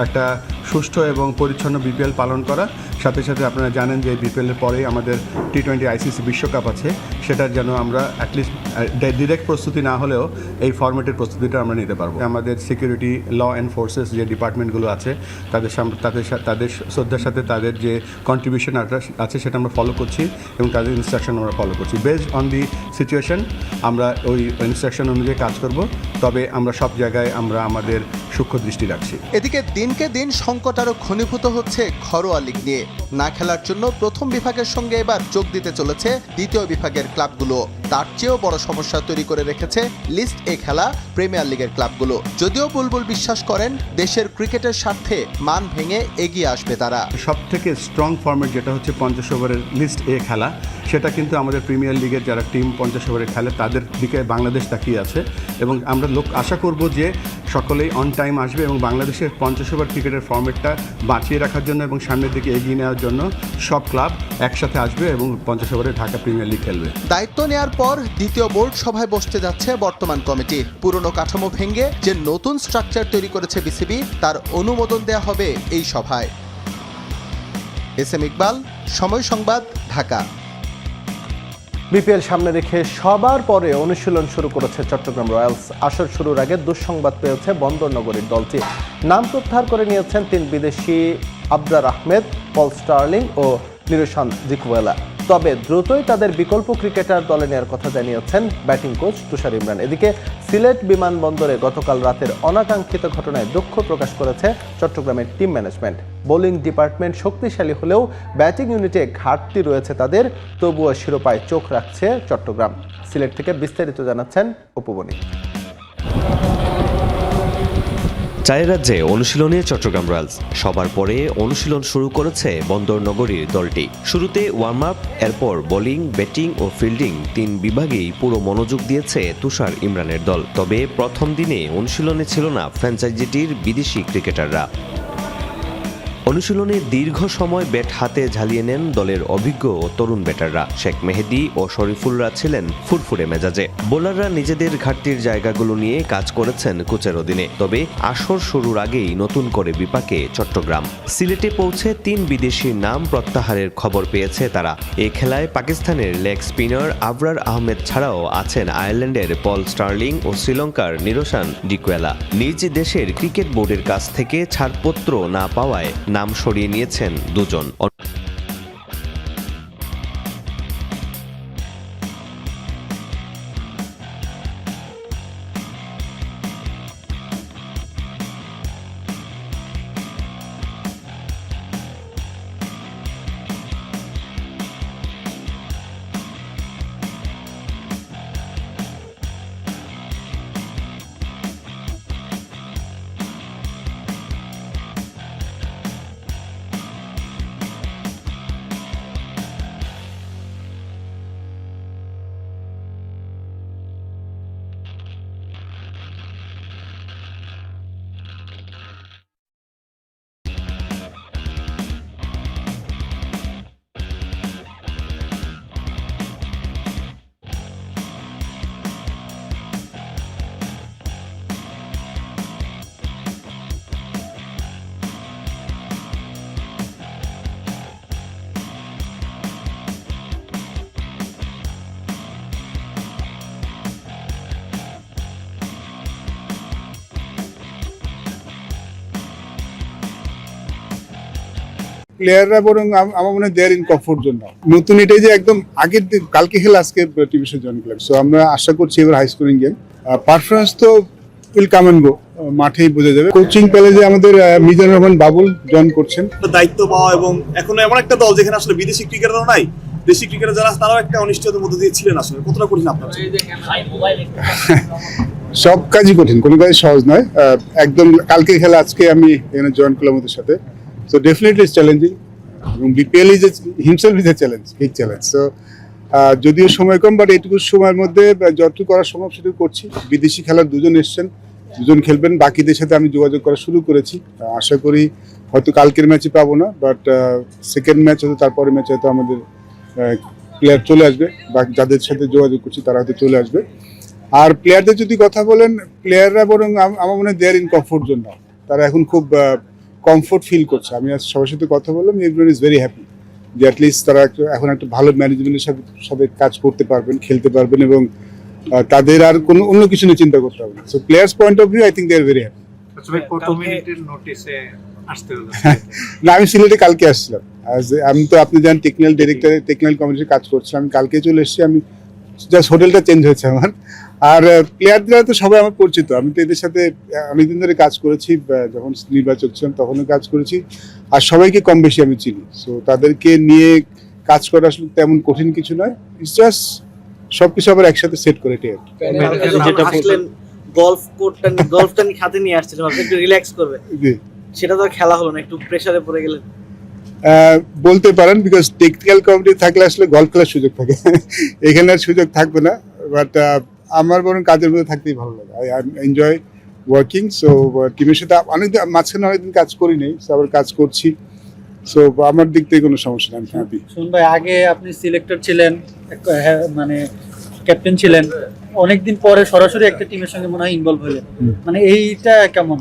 একটা সুষ্ঠু এবং পরিচ্ছন্ন বিপিএল পালন করা, সাথে সাথে আপনারা জানেন যে বিপিএলের পরেই আমাদের টি-20 আইসিসি বিশ্বকাপ আছে, সেটার যেন আমরা অ্যাটলিস্ট ডিরেক্ট প্রস্তুতি না হলেও এই ফরম্যাটের প্রস্তুতিটা আমরা নিতে পারবো। আমাদের সিকিউরিটি, ল অ্যান্ড ফোর্সেস যে ডিপার্টমেন্টগুলো আছে তাদের শ্রদ্ধার সাথে তাদের যে কন্ট্রিবিউশন আছে সেটা আমরা ফলো করছি এবং তাদের ইনস্ট্রাকশন আমরা ফলো করছি। বেসড অন দি সিচুয়েশন আমরা ওই ইনস্ট্রাকশন অনুযায়ী কাজ করব, তবে আমরা সব জায়গায় আমরা আমাদের সূক্ষ্ম দৃষ্টি রাখছি। এদিকে দিনকে দিন সংকট আরও ঘনীভূত হচ্ছে ঘরোয়া লিগ নিয়ে। না খেলার জন্য প্রথম বিভাগের সঙ্গে এবার যোগ দিতে চলেছে দ্বিতীয় বিভাগের ক্লাবগুলো। তার চেয়েও বড় সমস্যা তৈরি করে রেখেছে লিস্ট এ খেলা প্রিমিয়ার লিগের ক্লাবগুলো। যদিও বুলবুল বিশ্বাস করেন দেশের ক্রিকেটের স্বার্থে মান ভেঙে এগিয়ে আসবে তারা। সব থেকে স্ট্রং ফরম্যাট যেটা হচ্ছে 50 ওভারের লিস্ট এ খেলা, সেটা কিন্তু আমাদের প্রিমিয়ার লিগের যারা টিম 50 ওভারে খেলে তাদের দিকে বাংলাদেশ তাকিয়ে আছে এবং আমরা আশা করব যে সকলেই অন টাইম আসবে এবং বাংলাদেশের 50 ওভার ক্রিকেটের ফরম্যাটটা বাঁচিয়ে রাখার জন্য এবং সামনের দিকে এগিয়ে নেওয়ার জন্য সব ক্লাব একসাথে আসবে এবং 50 ওভারে ঢাকা প্রিমিয়ার লিগ খেলবে। দায়িত্ব নেয়ার পর দ্বিতীয় বোর্ড সভায় বসতে যাচ্ছে বর্তমান কমিটি। পুরনো কাঠামো ভেঙে যে নতুন স্ট্রাকচার তৈরি করেছে বিসিবি তার অনুমোদন দেয়া হবে এই সভায়। এস এম ইকবাল, সময় সংবাদ, ঢাকা। বিপিএল সামনে রেখে সবার পরে অনুশীলন শুরু করেছে চট্টগ্রাম রয়্যালস। আসর শুরুর আগে দুঃসংবাদ পেয়েছে বন্দরনগরীর দলটি। নাম প্রত্যাহার করে নিয়েছেন 3 বিদেশি আবরার আহমেদ, পল স্টার্লিং ও নিরোশান জিকুয়েলা। তবে দ্রুতই তাদের বিকল্প ক্রিকেটার দলে নেওয়ার কথা জানিয়েছেন ব্যাটিং কোচ তুষার ইমরান। এদিকে সিলেট বিমানবন্দরে গতকাল রাতের অনাকাঙ্ক্ষিত ঘটনায় দুঃখ প্রকাশ করেছে চট্টগ্রামের টিম ম্যানেজমেন্ট। বোলিং ডিপার্টমেন্ট শক্তিশালী হলেও ব্যাটিং ইউনিটে ঘাটতি রয়েছে তাদের, তবুও শিরোপায় চোখ রাখছে চট্টগ্রাম। সিলেট থেকে বিস্তারিত জানাচ্ছেন উপবনী। 4 রাজ্যে অনুশীলনে চট্টগ্রাম রয়্যালস। সবার পরে অনুশীলন শুরু করেছে বন্দরনগরীর দলটি। শুরুতে ওয়ার্ম আপ, এরপর বোলিং, ব্যাটিং ও ফিল্ডিং 3 বিভাগেই পুরো মনোযোগ দিয়েছে তুষার ইমরানের দল। তবে প্রথম দিনে অনুশীলনে ছিল না ফ্র্যাঞ্চাইজিটির বিদেশি ক্রিকেটাররা। অনুশীলনে দীর্ঘ সময় ব্যাট হাতে ঝালিয়ে নেন দলের অভিজ্ঞ ও তরুণ ব্যাটাররা। শেখ মেহেদী ও শরীফুলরা ছিলেন ফুরফুরে মেজাজে। বোলাররা নিজেদের ঘাটতির জায়গাগুলো নিয়ে কাজ করেছেন কোচের অধীনে। তবে আসর শুরুর আগেই নতুন করে বিপাকে চট্টগ্রাম। সিলেটে পৌঁছে 3 বিদেশির নাম প্রত্যাহারের খবর পেয়েছে তারা। এই খেলায় পাকিস্তানের লেগ স্পিনার আবরার আহমেদ ছাড়াও আছেন আয়ারল্যান্ডের পল স্টার্লিং ও শ্রীলঙ্কার নিরোশান ডিকুয়েলা। নিজ দেশের ক্রিকেট বোর্ডের কাছ থেকে ছাড়পত্র না পাওয়ায় নাম সরিয়ে নিয়েছেন দুজন। প্লেয়াররা বরং আমার মনে হয় দেয়ার ইন কমফোর্ট জোন নাও। নতুন এটাই যে একদম আগের দিন কালকে খেলা আজকে টিভিশন জয়েন করলাম, সো আমরা আশা করছি এবার হাই স্কোরিং গেম। পারফরমেন্স তো উইল কাম এন্ড গো, মাঠেই বোঝা যাবে। কোচিং পেলে যে আমাদের মিজানুর রহমান বাবুল জয়েন করছেন, দায়িত্ব পাওয়া এবং এখন এমন একটা দল যেখানে আসলে বিদেশি ক্রিকেটারও নাই, দেশি ক্রিকেটার যারা তারাও একটা অনিশ্চয়তার মধ্যে দিয়ে ছিলেন। আসলে কতটা কঠিন আপনার? সব কাজই কঠিন, কোনো কাজই সহজ নয়। একদম কালকে খেলা আজকে আমি এখানে জয়েন করলাম ওদের সাথে, সো ডেফিনেটলি ইটস চ্যালেঞ্জিং এবং BPL is himself is a challenge, big challenge. So যদিও সময় কম, বাট এইটুকু সময়ের মধ্যে যতটুকু করা সম্ভব সেটুকু করছি। বিদেশি খেলার দুজন এসছেন, দুজন খেলবেন, বাকিদের সাথে আমি যোগাযোগ করা শুরু করেছি। আশা করি হয়তো কালকের ম্যাচে পাবো না, বাট সেকেন্ড ম্যাচ হয়তো তারপরে ম্যাচে হয়তো আমাদের প্লেয়ার চলে আসবে, বা যাদের সাথে যোগাযোগ করছি তারা হয়তো চলে আসবে। আর প্লেয়ারদের যদি কথা বলেন, প্লেয়াররা বরং আমার মনে হয় দেয়ার ইন কমফোর্ট জোন নাও। তারা এখন খুব কমফোর্ট ফিল করছে। আমি আজ সবার সাথে কথা বললাম, এভরিওয়ান ইজ ভেরি হ্যাপি যে অ্যাটলিস্ট তারা এখন একটা ভালো ম্যানেজমেন্টের সাথে কাজ করতে পারবেন, খেলতে পারবেন, এবং তাদের আর কোনো অন্য কিছু নিয়ে চিন্তা করতে হবে না। So players point of view I think they are very happy. না, আমি সিলেটে কালকে আসছিলাম। আমি তো আপনি জানেন টেকনিক্যাল ডিরেক্টর, টেকনিক্যাল কমিটির কাজ করছি। আমি কালকে চলে এসেছি। আমি জাস্ট হোটেলটা চেঞ্জ হয়েছে আমার। আর প্লেয়াররা তো সবাই আমার পরিচিত। আমি তো এদের সাথে অনেকদিন ধরে কাজ করেছি, যখন নির্বাচক ছিলাম তখনও কাজ করেছি, আর সবাইকে কম বেশি আমি চিনি। সো তাদেরকে নিয়ে কাজ করা আসলে তেমন কঠিন কিছু নয়। ইটস জাস্ট সবকিছু আবার একসাথে সেট করে এটাই। গল্ফটা নিয়ে হাতে নিয়ে আসছিলাম, একটু রিল্যাক্স করবে, সেটা তো খেলা হলো না, একটু প্রেসারে পড়ে গেলেন বলতে পারেন, বিকজ টেকনিক্যাল কমিটি থাকলে আসলে গল্ফ খেলার সুযোগ থাকে, এখানে আর সুযোগ থাকবে না। বাট আমার বরং কাজের মধ্যে থাকতেই ভালো লাগে। I enjoy working. সো টিমের সাথে মাঝখানে অনেকদিন কাজ করি নাই, আবার কাজ করছি। সো আমার দিক থেকে কোনো সমস্যা নেই, আমি হ্যাপি। শুনুন ভাই, আগে আপনি সিলেক্টর ছিলেন, মানে ক্যাপ্টেন ছিলেন, অনেকদিন পরে সরাসরি একটা টিমের সঙ্গে মনে হয় ইনভলভ হলেন, মানে এইটা কেমন?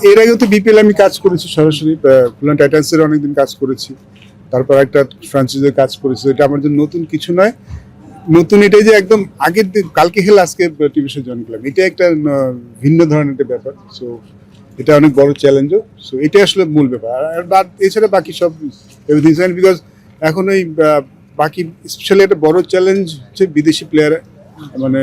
এর আগেও তো বিপিএল আমি কাজ করেছি সরাসরি, খুলনা টাইটান্সের অনেকদিন কাজ করেছি, তারপর একটা ফ্র্যাঞ্চাইজিতে কাজ করেছি। এটা আমার জন্য নতুন কিছু নয়। নতুন এটাই যে একদম আগের দিন কালকে খেলে আজকে টিভিতে জয়েন করলাম, এটা একটা ভিন্ন ধরনের একটা ব্যাপার। সো এটা অনেক বড় চ্যালেঞ্জও। সো এটাই আসলে মূল ব্যাপার। আর এছাড়া বাকি সব এভরিথিং ফাইন, বিকজ এখন ওই বাকি স্পেশালি একটা বড় চ্যালেঞ্জ হচ্ছে বিদেশি প্লেয়ার, মানে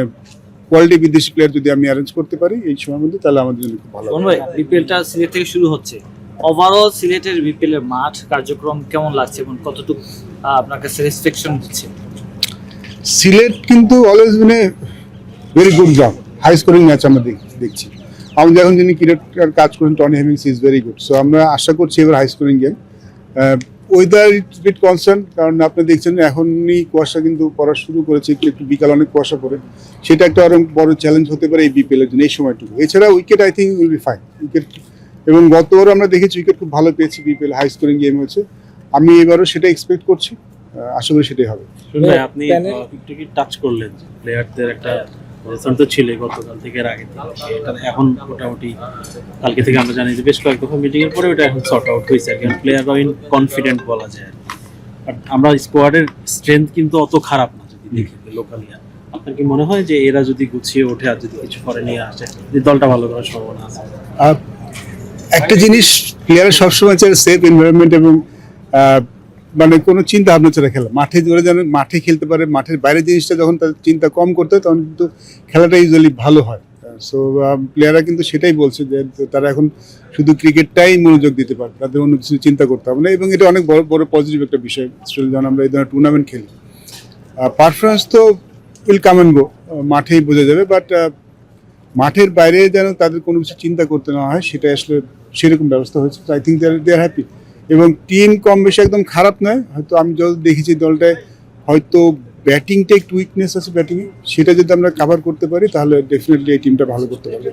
কোয়ালিটি বিদেশি প্লেয়ার যদি আমি অ্যারেঞ্জ করতে পারি এই সময়ের মধ্যে, তাহলে আমাদের জন্য খুব ভালো হবে। বিপিএলটা সিলেট থেকে শুরু হচ্ছে, ওভারঅল সিলেটের বিপিএল এর মাঠ কার্যক্রম কেমন লাগছে এবং কতটুকু আপনার কাছে স্যাটিসফ্যাকশন দিচ্ছে? সিলেট কিন্তু অলওয়েজ মানে very good job, high scoring match আমরা দেখছি। আমাদের এখন যিনি ক্রিকেটার কাজ করেন Tony Hemmings is very good. So আমরা আশা করছি এবার high scoring game. Weather it's bit concern, কারণ আপনি দেখছেন এখনই কুয়াশা কিন্তু পড়া শুরু করেছে, একটু বিকাল অনেক কুয়াশা পড়ে, সেটা একটা অনেক বড় চ্যালেঞ্জ হতে পারে এই বিপিএল এর জন্য এই সময়টুকু। এছাড়া wicket I think will be fine. Wicket এবং গতবারও আমরা দেখেছি উইকেট খুব ভালো পেয়েছি, বিপিএল হাই স্কোরিং গেম হয়েছে। আমি এবারও সেটা এক্সপেক্ট করছি, আশা করি সেটাই হবে। আপনি একটু কি টাচ করলেন প্লেয়ারদের একটা তো ছিল গতকাল থেকে আগে থেকে, এটা এখন মোটামুটি কালকে থেকে আমরা জানি যে বেশ কয়েক দফা মিটিং এর পরে ওটা এখন সর্ট আউট হয়েছে, কারণ প্লেয়াররা কনফিডেন্ট বলা যায়। আর আমরা স্কোয়াডের স্ট্রেংথ কিন্তু অত খারাপ না যদি দেখি লোকালি। আপনার কি মনে হয় যে এরা যদি গুছিয়ে ওঠে আর যদি কিছু করে নিয়ে আসে, যে দলটা ভালো করার সম্ভাবনা আছে? একটা জিনিস প্লেয়ারের সবসময় চাই সেফ এনভায়রনমেন্ট এবং মানে কোনো চিন্তা ভাবনা ছাড়া খেলা। মাঠে ধরে যেন মাঠে খেলতে পারে, মাঠের বাইরে জিনিসটা যখন তাদের চিন্তা কম করতে হয় তখন কিন্তু খেলাটা ইউজুয়ালি ভালো হয়। সো প্লেয়াররা কিন্তু সেটাই বলছে যে তারা এখন শুধু ক্রিকেটটাই মনোযোগ দিতে পারে, তাদের অন্য কিছু চিন্তা করতে হবে না, এবং এটা অনেক বড় বড় পজিটিভ একটা বিষয় যখন আমরা এই ধরনের টুর্নামেন্ট খেলি। পারফরমেন্স তো উইল কাম অ্যান্ড গো, মাঠেই বোঝা যাবে, বাট মাঠের বাইরে যেন তাদের কোনো কিছু চিন্তা করতে না হয় সেটাই আসলে সেরকম ব্যবস্থা হয়েছে। I think they are happy, এবং টিম কম বেশি একদম খারাপ নয়। হয়তো আমি যত দেখেছি দলটায় হয়তো ব্যাটিংটা একটু উইকনেস আছে ব্যাটিংয়ে, সেটা যদি আমরা কাভার করতে পারি তাহলে ডেফিনেটলি এই টিমটা ভালো করতে পারবে।